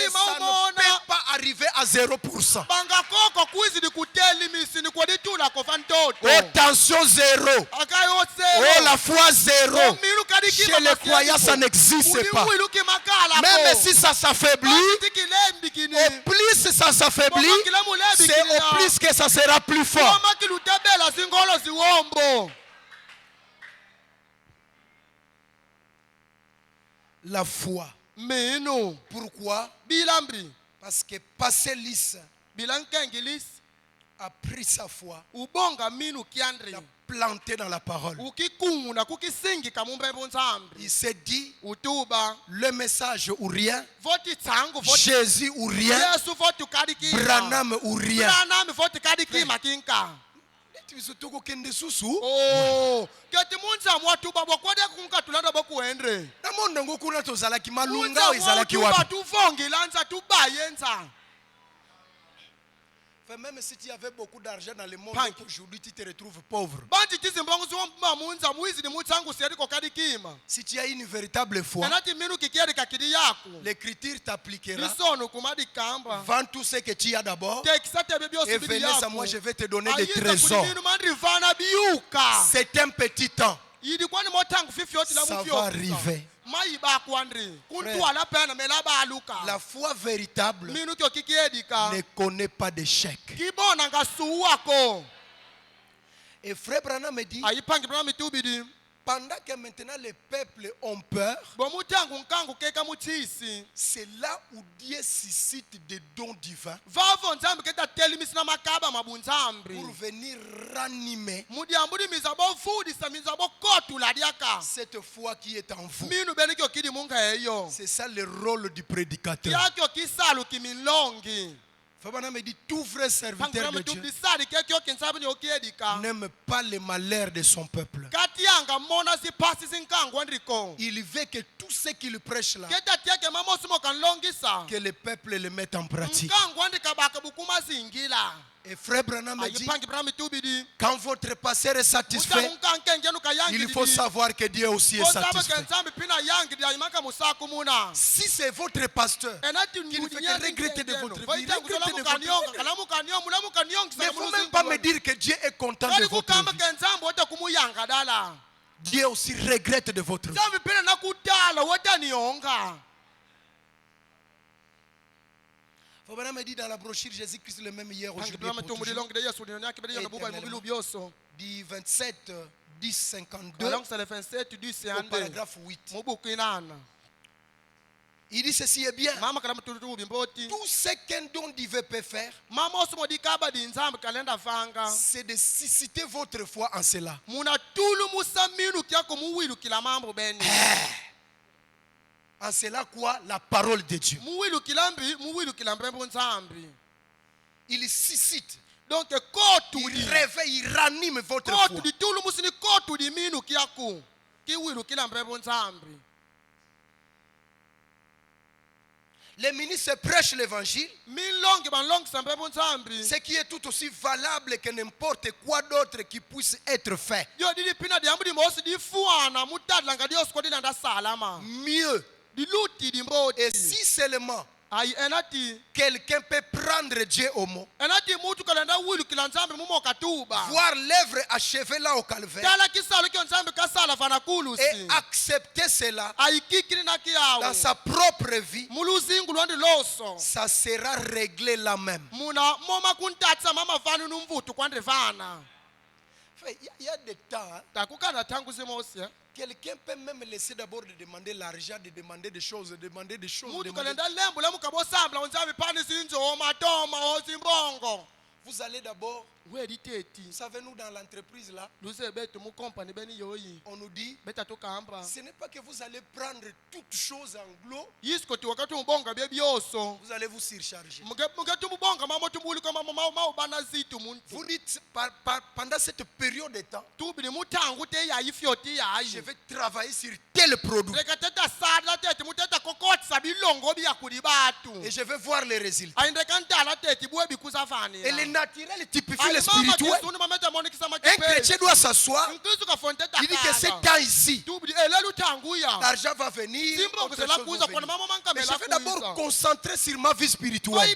ça ne peut pas arriver à 0%. Oh, tension 0. Oh, la foi 0. Chez les croyants, ça n'existe pas. Même si ça s'affaiblit, au plus ça s'affaiblit, c'est au plus que ça sera plus fort. La foi. Pourquoi? Parce que Passelis a pris sa foi, l'a planté dans la parole. Il s'est dit, le message ou rien, Jésus ou rien, Branham ou rien. Même si tu avais beaucoup d'argent dans le monde, aujourd'hui tu te retrouves pauvre. Si tu as une véritable foi, l'Écriture t'appliquera. Vends tout ce que tu as d'abord et venez à moi, je vais te donner des trésors. C'est un petit temps. Ça va arriver. La foi véritable ne connaît pas d'échec. Et Frère Branham me dit, pendant que maintenant les peuples ont peur, c'est là où Dieu suscite des dons divins pour venir ranimer cette foi qui est en vous. C'est ça le rôle du prédicateur. Fabana me dit, tout vrai serviteur de Dieu n'aime pas les malheurs de son peuple. Il veut que tout ce qu'il prêche là, que le peuple le mette en pratique. Et Frère Branham me dit, quand votre pasteur est satisfait, il faut savoir que Dieu aussi est satisfait. Si c'est votre pasteur qui ne fait que regretter de votre vie, regretter de votre vie, ne faut même pas me dire que Dieu est content de votre vie. Dieu aussi regrette de votre vie. Fabana me dit dans la brochure Jésus-Christ le même hier, aujourd'hui, pour toujours, du 27 10 52 au paragraphe 8. Il dit ceci est bien. Tout ce qu'un don divin peut faire, c'est de susciter votre foi en cela. En cela quoi? La parole de Dieu. Il suscite. Donc, il réveille, il ranime votre foi. les ministres prêchent l'évangile, ce qui est tout aussi valable que n'importe quoi d'autre qui puisse être fait. Mieux. Et si seulement quelqu'un peut prendre Dieu au mot, voir l'œuvre achevée là au calvaire et accepter cela dans sa propre vie, ça sera réglé là même. Il y a des temps, quelqu'un peut même laisser d'abord de demander l'argent, de demander des choses, de demander des choses. Vous allez d'abord, vous savez, nous dans l'entreprise là, on nous dit, ce n'est pas que vous allez prendre toutes choses en gros, vous allez vous surcharger. Vous dites, pendant cette période de temps, je vais travailler sur tel produit et je vais voir les résultats. Et le naturel typifie le spirituel. Un chrétien doit s'asseoir. Il dit que c'est temps ici, l'argent va venir, autre chose va venir. Mais je vais d'abord concentrer sur ma vie spirituelle.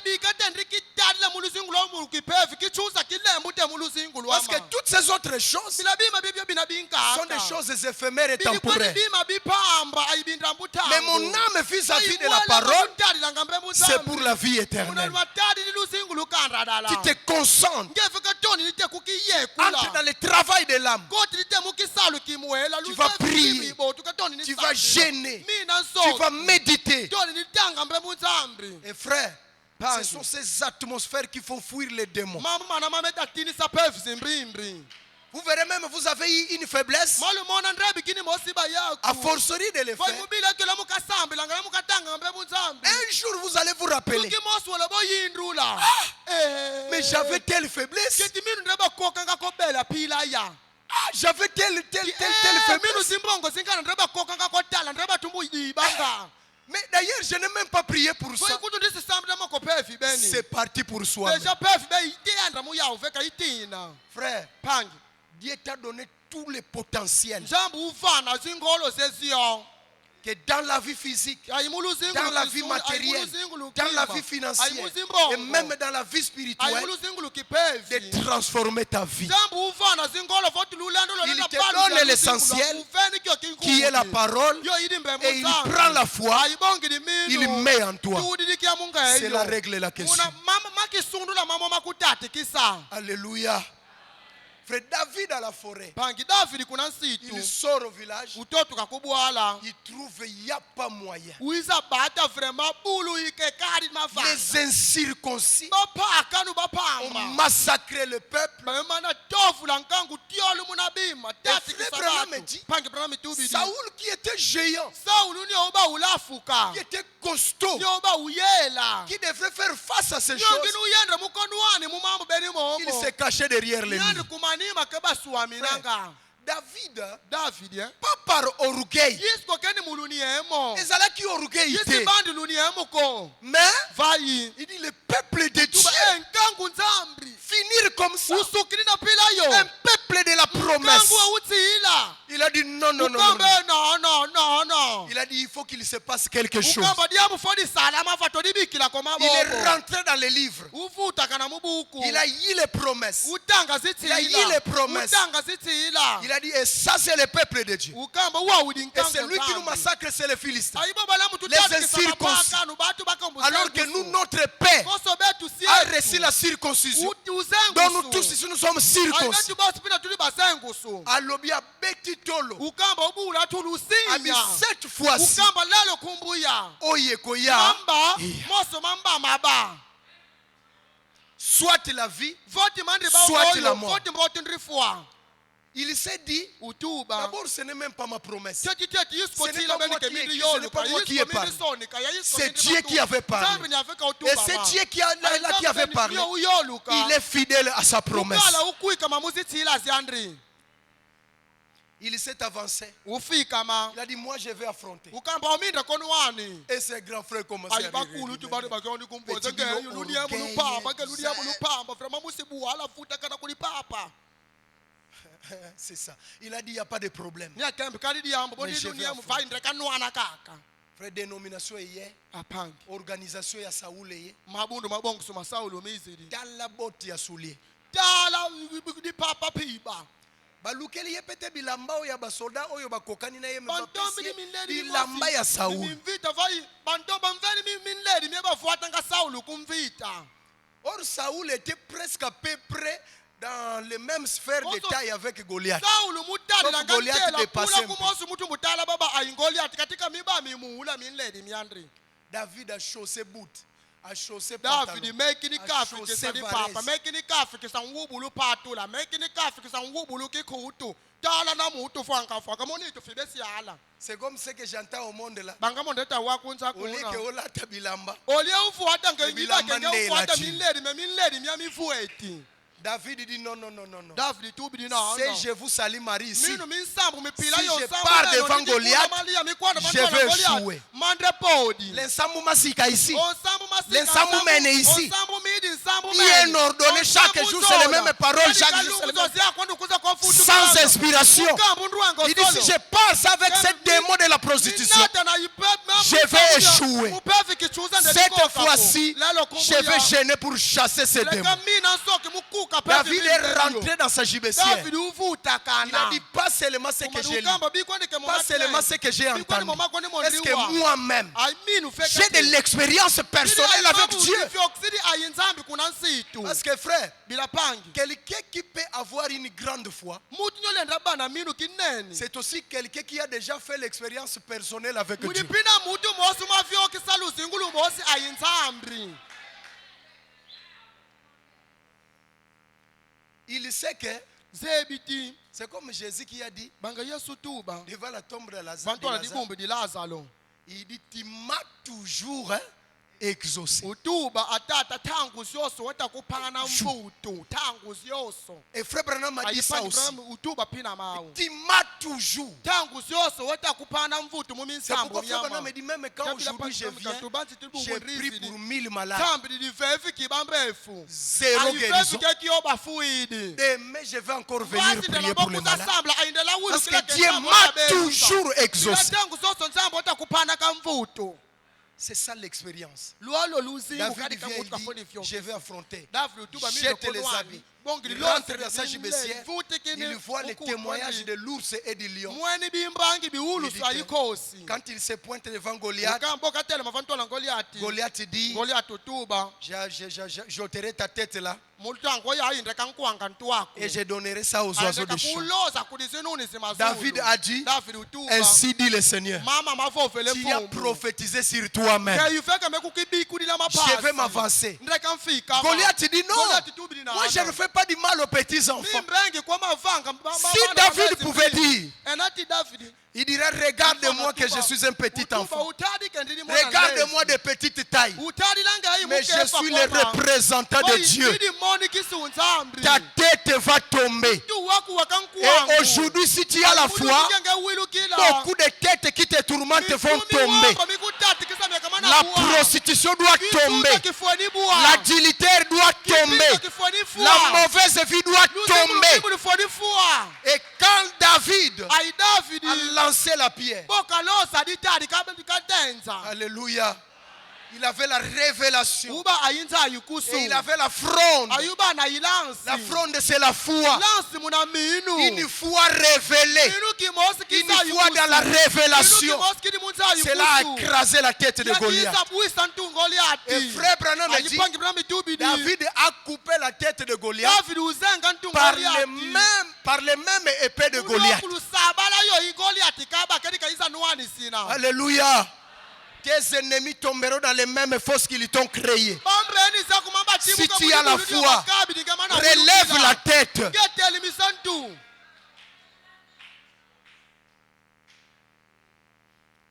Parce que toutes ces autres choses sont des choses éphémères et temporaires. Mais mon âme vis-à-vis de la parole, c'est pour la vie éternelle. Tu te concentres, entre dans le travail de l'âme. Tu vas prier, tu vas gêner, tu vas méditer. Et frère, ce sont ces atmosphères qui font fuir les démons. Vous verrez même, vous avez eu une faiblesse, à forcerie de le faire. Un jour, vous allez vous rappeler. Mais j'avais telle faiblesse. J'avais telle faiblesse. Mais d'ailleurs, je n'ai même pas prié pour ça. C'est parti pour soi. Frère, Dieu t'a donné tout le potentiel. Que dans la vie physique, dans la vie matérielle, dans la vie financière et même dans la vie spirituelle, de transformer ta vie. Il te donne l'essentiel qui est la parole et il prend la foi, il met en toi. C'est la règle et la question. Alléluia. Frère David à la forêt, il sort au village, il trouve il n'y a pas moyen. Les incirconcis ont massacré le peuple. Saoul qui était géant, qui était costaud, qui devrait faire face à ces choses, il s'est caché derrière les murs. David, pas par orgueil. Mais il dit le peuple de Dieu finir comme ça. Un peuple de la promesse. Il a dit non. Il a dit il faut qu'il se passe quelque chose. Il est rentré dans les livres. Il a eu les promesses. Il a dit et ça c'est le peuple de Dieu. Et celui qui nous massacre c'est les Philistins. Les incirconcis. Alors que nous, notre Père a reçu la circoncision. Donc nous tous ici nous sommes circoncis. Alobi a beti tolo. Ami cette fois-ci. Oyekoya. Soit la vie, soit la mort. Il s'est dit, d'abord ce n'est même pas ma promesse. Ce n'est pas moi qui ai parlé. C'est Dieu qui avait parlé. Et c'est Dieu qui avait parlé. Il est fidèle à sa promesse. Il s'est avancé. Il a dit, moi je vais affronter. Et ses grands frères commençaient à rire. C'est ça. Il a dit, il n'y a pas de problème. Mais je vais affronter. Frère, dénomination hier, organisation ya Saoul hier, la botte ya soulier. Balukeli ye pete bilamba oya basoda oyo bakokani na ye bilamba ya Saoul. Or Saoul était presque à peu près dans les mêmes sphères de taille avec Goliath. Sauf Goliath dépassait un peu. David a chaussé bout, a chaussé pantalon, a chaussé c'est comme ce que j'entends au monde là. Au lieu que olata bilamba, David dit non, non, non, non, non. Si je vous salue Marie ici, si je pars devant Goliath, je vais échouer. L'ensemble masika ici, l'ensemble mène ici. Il est ordonné chaque jour, c'est les mêmes paroles, chaque jour c'est les mêmes. Sans inspiration. Il dit si je passe avec cette démon de la prostitution, je vais échouer. Cette fois-ci, je vais gêner pour chasser ces démons. David est rentré dans sa gibecière. Il a dit pas seulement ce que j'ai lu, pas seulement ce que j'ai entendu. Est-ce que moi-même, j'ai de l'expérience personnelle avec Dieu? Parce que frère, quelqu'un qui peut avoir une grande foi, c'est aussi quelqu'un qui a déjà fait l'expérience personnelle avec Dieu. Il sait que c'est comme Jésus qui a dit devant la tombe de Lazare. Il dit, tu m'as toujours exaucé. Et frère Branham a dit ça aussi. Tu m'as toujours. C'est pourquoi frère Branham dit même quand aujourd'hui je viens, j'ai pris pour 1000 malades. 0 guérison. Mais je vais encore venir prier pour les malades. Parce que Dieu m'a toujours exaucé. C'est ça l'expérience. David vient et dit, je vais affronter. Jette les habits. Il rentre dans sa gibecière. Il voit les témoignages de l'ours et du lion. Quand il se pointe devant Goliath, Goliath dit, j'ôterai ta tête là et je donnerai ça aux oiseaux de champ. David a dit, ainsi dit le Seigneur, tu as prophétisé sur toi-même. Je vais m'avancer. Goliath dit non, moi je ne fais pas du mal aux petits enfants. Si David pouvait dire, il dirait, regarde-moi que je suis un petit enfant. Regarde-moi de petite taille. Mais je suis le représentant de Dieu. Ta tête va tomber. Et aujourd'hui, si tu as la foi, beaucoup de têtes qui te tourmentent vont tomber. La prostitution doit tomber. L'adultère doit tomber. La mauvaise vie doit tomber. Et quand David a lancé la pierre, alléluia, il avait la révélation. Et il avait la fronde. La fronde, c'est la foi. Une foi révélée. Une foi dans la révélation. Cela a écrasé la tête de Goliath. Et frère Branham a dit, David a coupé la tête de Goliath par les mêmes épées de Goliath. Alléluia. Tes ennemis tomberont dans les mêmes fosses qu'ils t'ont créées. Si tu as la foi, relève la tête.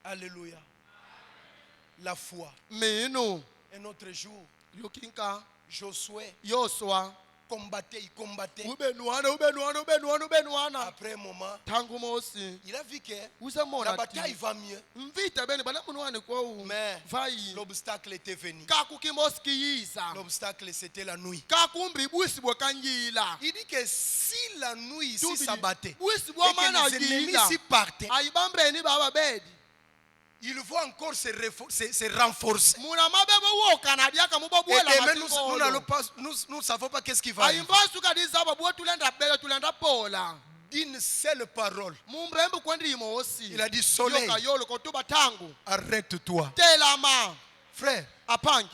Alléluia. La foi. Un autre jour, Josué combattait, il combattait. Après un moment, il a vu que la bataille va mieux. Mais l'obstacle était venu. L'obstacle, c'était la nuit. Il dit que si la nuit ici s'abattait et que les ennemis ici partaient, il va encore se renforcer. Et demain, nous ne savons pas qu'est-ce qui va arriver. D'une seule parole, il a dit: soleil, arrête-toi. Frère,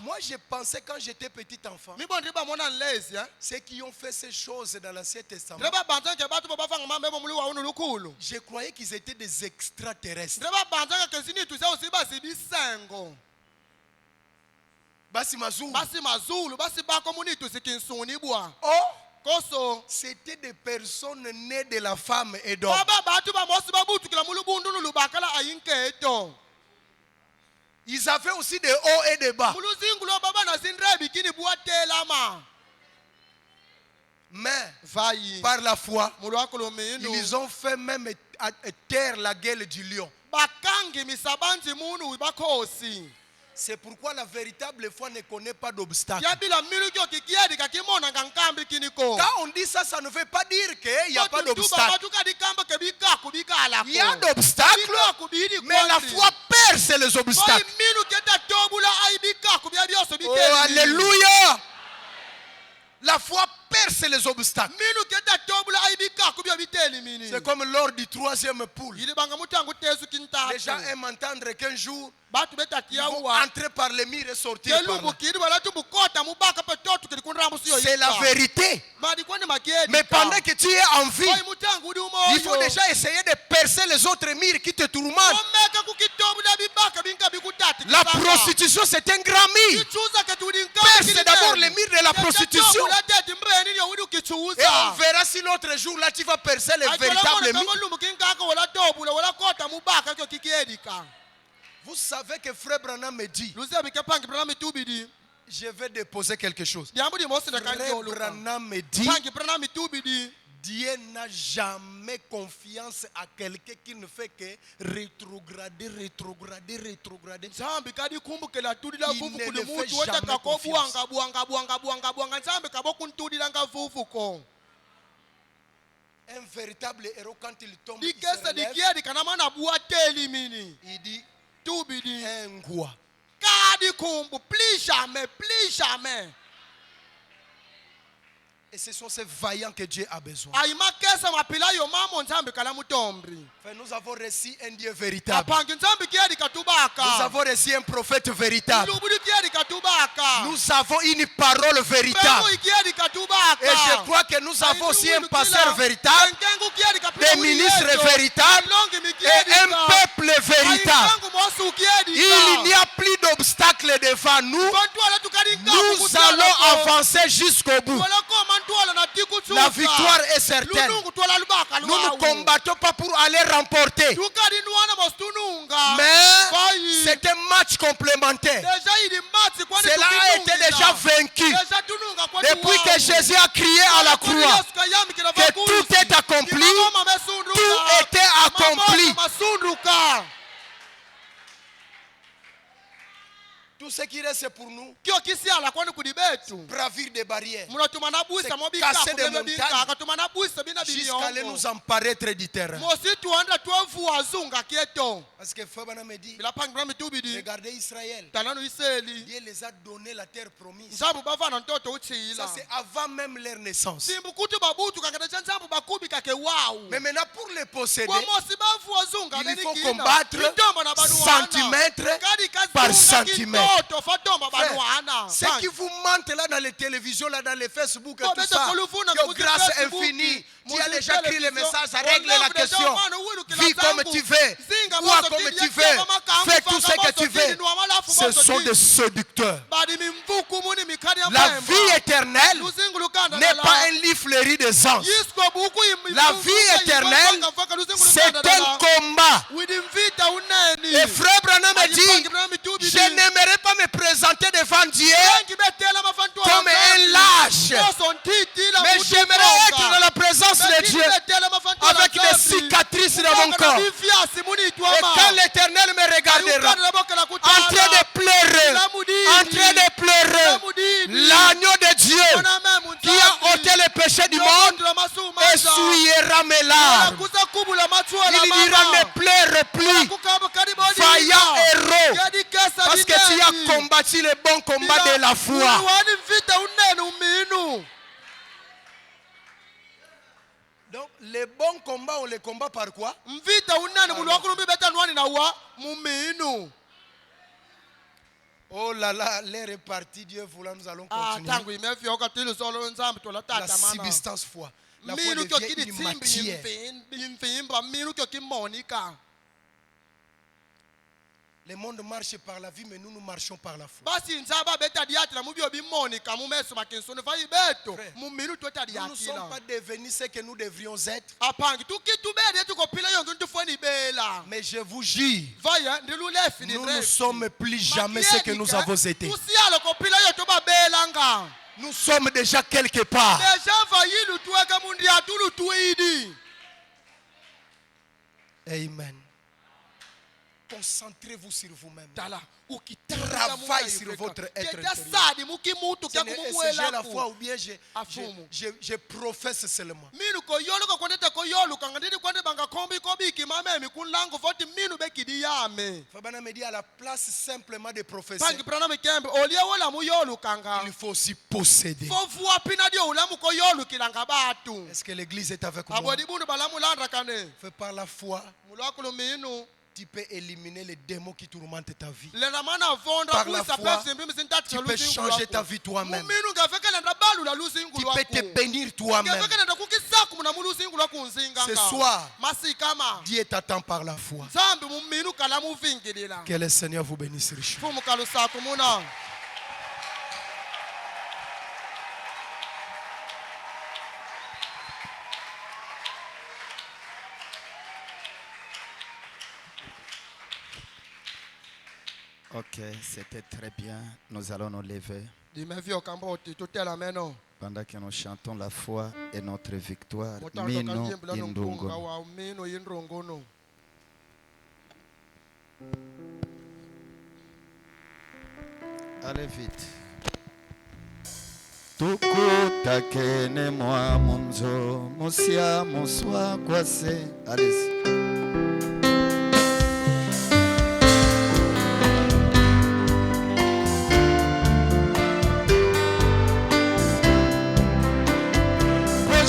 moi je pensais quand j'étais petit enfant, ceux qui ont fait ces choses dans l'Ancien Testament, je croyais qu'ils étaient des extraterrestres. Oh, c'était des personnes nées de la femme et d'homme. Ils avaient aussi des hauts et des bas. Mais par la foi, ils ont fait même taire la gueule du lion. C'est pourquoi la véritable foi ne connaît pas d'obstacle. Quand on dit ça, ça ne veut pas dire qu'il n'y a pas d'obstacle. Il y a d'obstacles, mais la foi perce les obstacles. Oh, alléluia! La foi perce les obstacles. C'est comme lors du troisième poule. Les gens aiment entendre qu'un jour, ils vont entrer par les murs et sortir par là. C'est la vérité. Mais pendant que tu es en vie, il faut déjà essayer de percer les autres murs qui te tourmentent. La prostitution, c'est un grand mur. Perce d'abord les murs de la prostitution. Et on verra si l'autre jour là tu vas percer les véritables murs. Vous savez que Frère Branham me dit, je vais déposer quelque chose. Frère Branham me dit, Dieu n'a jamais confiance à quelqu'un qui ne fait que rétrograder. Il ne le fait jamais confiance. Un véritable héros, quand il tombe, il se relève, il dit, un roi. Plus jamais. Et ce sont ces vaillants que Dieu a besoin. Nous avons reçu un Dieu véritable. Nous avons reçu un prophète véritable. Nous avons une parole véritable. Et je crois que nous avons aussi un pasteur véritable, des ministres véritables et un peuple véritable. Il n'y a plus d'obstacles devant nous. Nous allons avancer jusqu'au bout. La victoire est certaine. Nous ne combattons pas pour aller remporter. Mais c'est un match complémentaire. Cela a été déjà vaincu. Depuis que Jésus a crié à la croix que tout est accompli, tout était accompli. Tout ce qui reste pour nous, bravir des barrières, c'est casser des montagnes, jusqu'à aller nous emparer du terrain. Parce que Fabana me dit, regardez Israël, Dieu les a donné la terre promise. Ça c'est avant même leur naissance. Mais maintenant pour les posséder, il faut combattre centimètre par centimètre. Ceux qui vous mentent là dans les télévisions, là dans les Facebook et tout ça, que grâce infinie, tu as déjà écrit le message, ça règle la question. Vis comme tu veux, bois comme tu veux, fais tout ce que tu veux. Ce sont des séducteurs. La vie éternelle n'est pas un lit fleuri des anges. La vie éternelle, c'est un combat. Et Frère Branham me dit, je n'aimerais pas me présenter devant Dieu comme un lâche. vaillant héros. Parce que tu as combattu le bon combat de la foi. Donc, le bon combat, on le combat par quoi? Oh là là, l'air est parti, Dieu voulant, nous allons continuer. La substance foi. La foi devient une matière. Le monde marche par la vie, mais nous marchons par la foi. Frère, nous ne sommes pas devenus ce que nous devrions être. Mais je vous jure, nous ne sommes plus jamais ce que nous avons été. Nous sommes déjà quelque part. Amen. Concentrez-vous sur vous-même. Travaillez sur votre être intérieur. Est-ce la foi ou bien je professe seulement? Fabana me dit à la place simplement de professer, il faut aussi posséder. Est-ce que l'église est avec moi? Fait par la foi, tu peux éliminer les démons qui tourmentent ta vie. Par la foi, tu peux changer ta vie toi-même. Tu peux te bénir toi-même. Ce soir, Dieu t'attend par la foi. Que le Seigneur vous bénisse richement. Ok, c'était très bien. Nous allons nous lever. Pendant que nous chantons la foi et notre victoire. Mino Indungo. Allez vite. Tukutakene mwa munzo musia muswa kwase. Allez-y.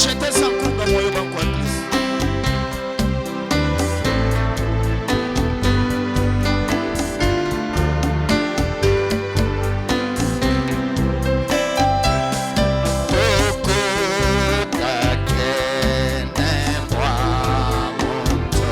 J'étais sans coup dans mon banc quoi plus. Toko takene mwa munzo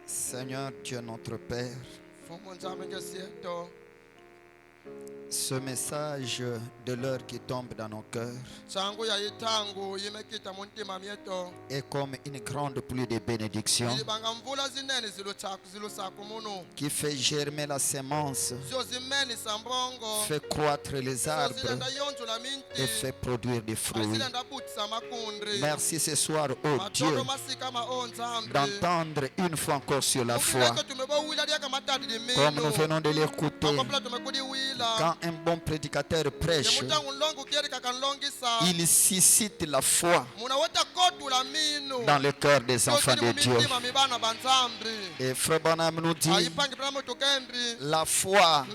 Seigneur Dieu notre Père, Ce message de l'heure qui tombe dans nos cœurs est comme une grande pluie de bénédictions qui fait germer la semence, fait croître les arbres et fait produire des fruits. Merci ce soir, oh Dieu, d'entendre une fois encore sur la foi, comme nous venons de l'écouter. Quand un bon prédicateur prêche, il suscite la foi dans le cœur des enfants de Dieu. Et Frère Branham nous dit, la foi,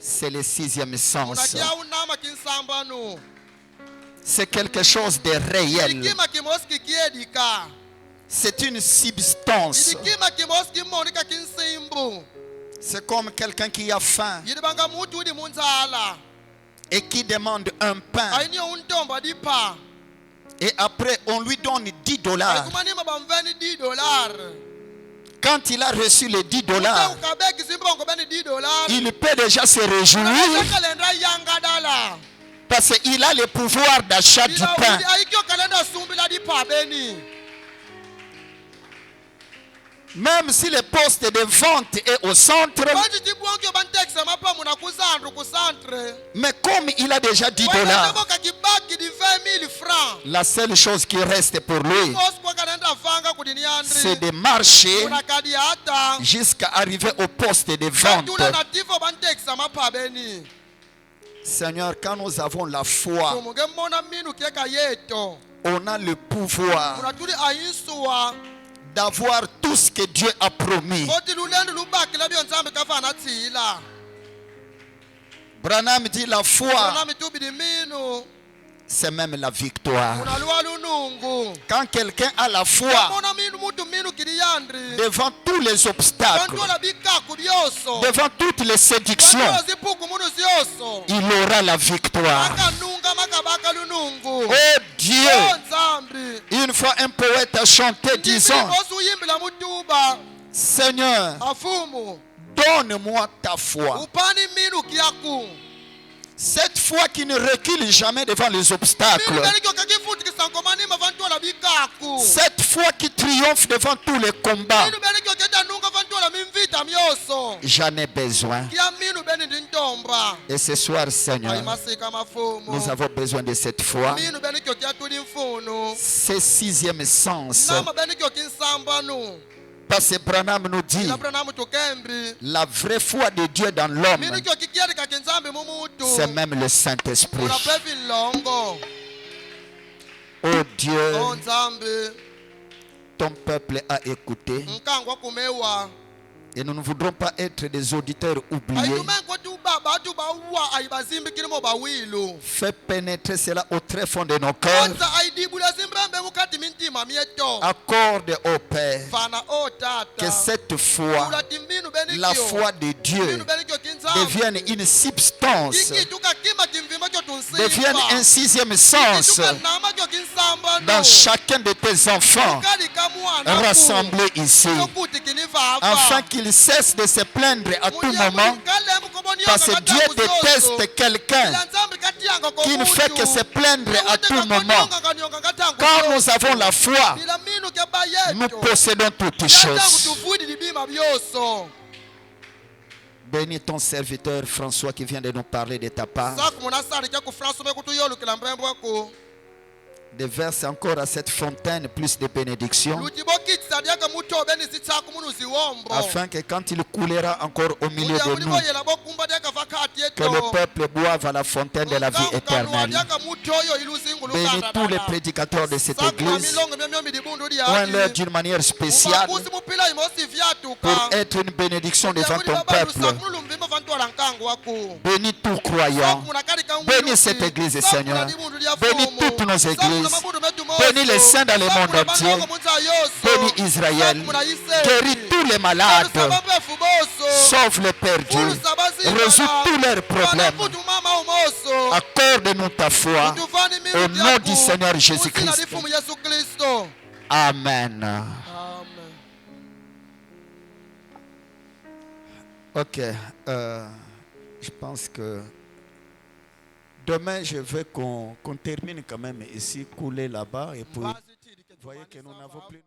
c'est le sixième sens. C'est quelque chose de réel. C'est une substance. C'est comme quelqu'un qui a faim et qui demande un pain. Et après, on lui donne $10. Quand il a reçu les $10, il peut déjà se réjouir parce qu'il a le pouvoir d'achat du pain. Même si le poste de vente est au centre, mais comme il a déjà $10, la seule chose qui reste pour lui, c'est de marcher jusqu'à arriver au poste de vente. Seigneur, quand nous avons la foi, on a le pouvoir d'avoir tout ce que Dieu a promis. Branham dit la foi, c'est même la victoire. Quand quelqu'un a la foi devant tous les obstacles, devant toutes les séductions, il aura la victoire. Oh Dieu, une fois un poète a chanté disant, Seigneur, donne-moi ta foi. Cette foi qui ne recule jamais devant les obstacles. Cette foi qui triomphe devant tous les combats. J'en ai besoin. Et ce soir, Seigneur, nous avons besoin de cette foi. Ce sixième sens. Parce que Branham nous dit, la vraie foi de Dieu dans l'homme, c'est même le Saint-Esprit. Oh Dieu, ton peuple a écouté. Et nous ne voudrons pas être des auditeurs oubliés. Fais pénétrer cela au très fond de nos cœurs. Accorde au Père que cette foi, la foi de Dieu, devienne une substance, devienne un sixième sens dans chacun de tes enfants rassemblés ici, afin qu'ils cessent de se plaindre à tout moment, parce que Dieu déteste quelqu'un qui ne fait que se plaindre à tout moment. Quand nous avons la foi, nous possédons toutes choses. Bénis ton serviteur François qui vient de nous parler de ta part. Déverse encore à cette fontaine plus de bénédictions, afin que quand il coulera encore au milieu de nous, que le peuple boive à la fontaine de la vie éternelle. Bénis tous les prédicateurs de cette église, prends-leur d'une manière spéciale pour être une bénédiction devant ton peuple. Bénis tout croyant. Bénis cette église, Seigneur. Bénis toutes nos églises. Bénis les saints dans le monde entier. Bénis Israël. Guéris tous les malades. Sauve les perdus. Résous tous leurs problèmes. Accorde-nous ta foi. Au nom du Seigneur Jésus-Christ. Amen. Ok. Je pense que demain, je veux qu'on termine quand même ici, couler là-bas. Et puis, vous voyez que nous n'avons plus...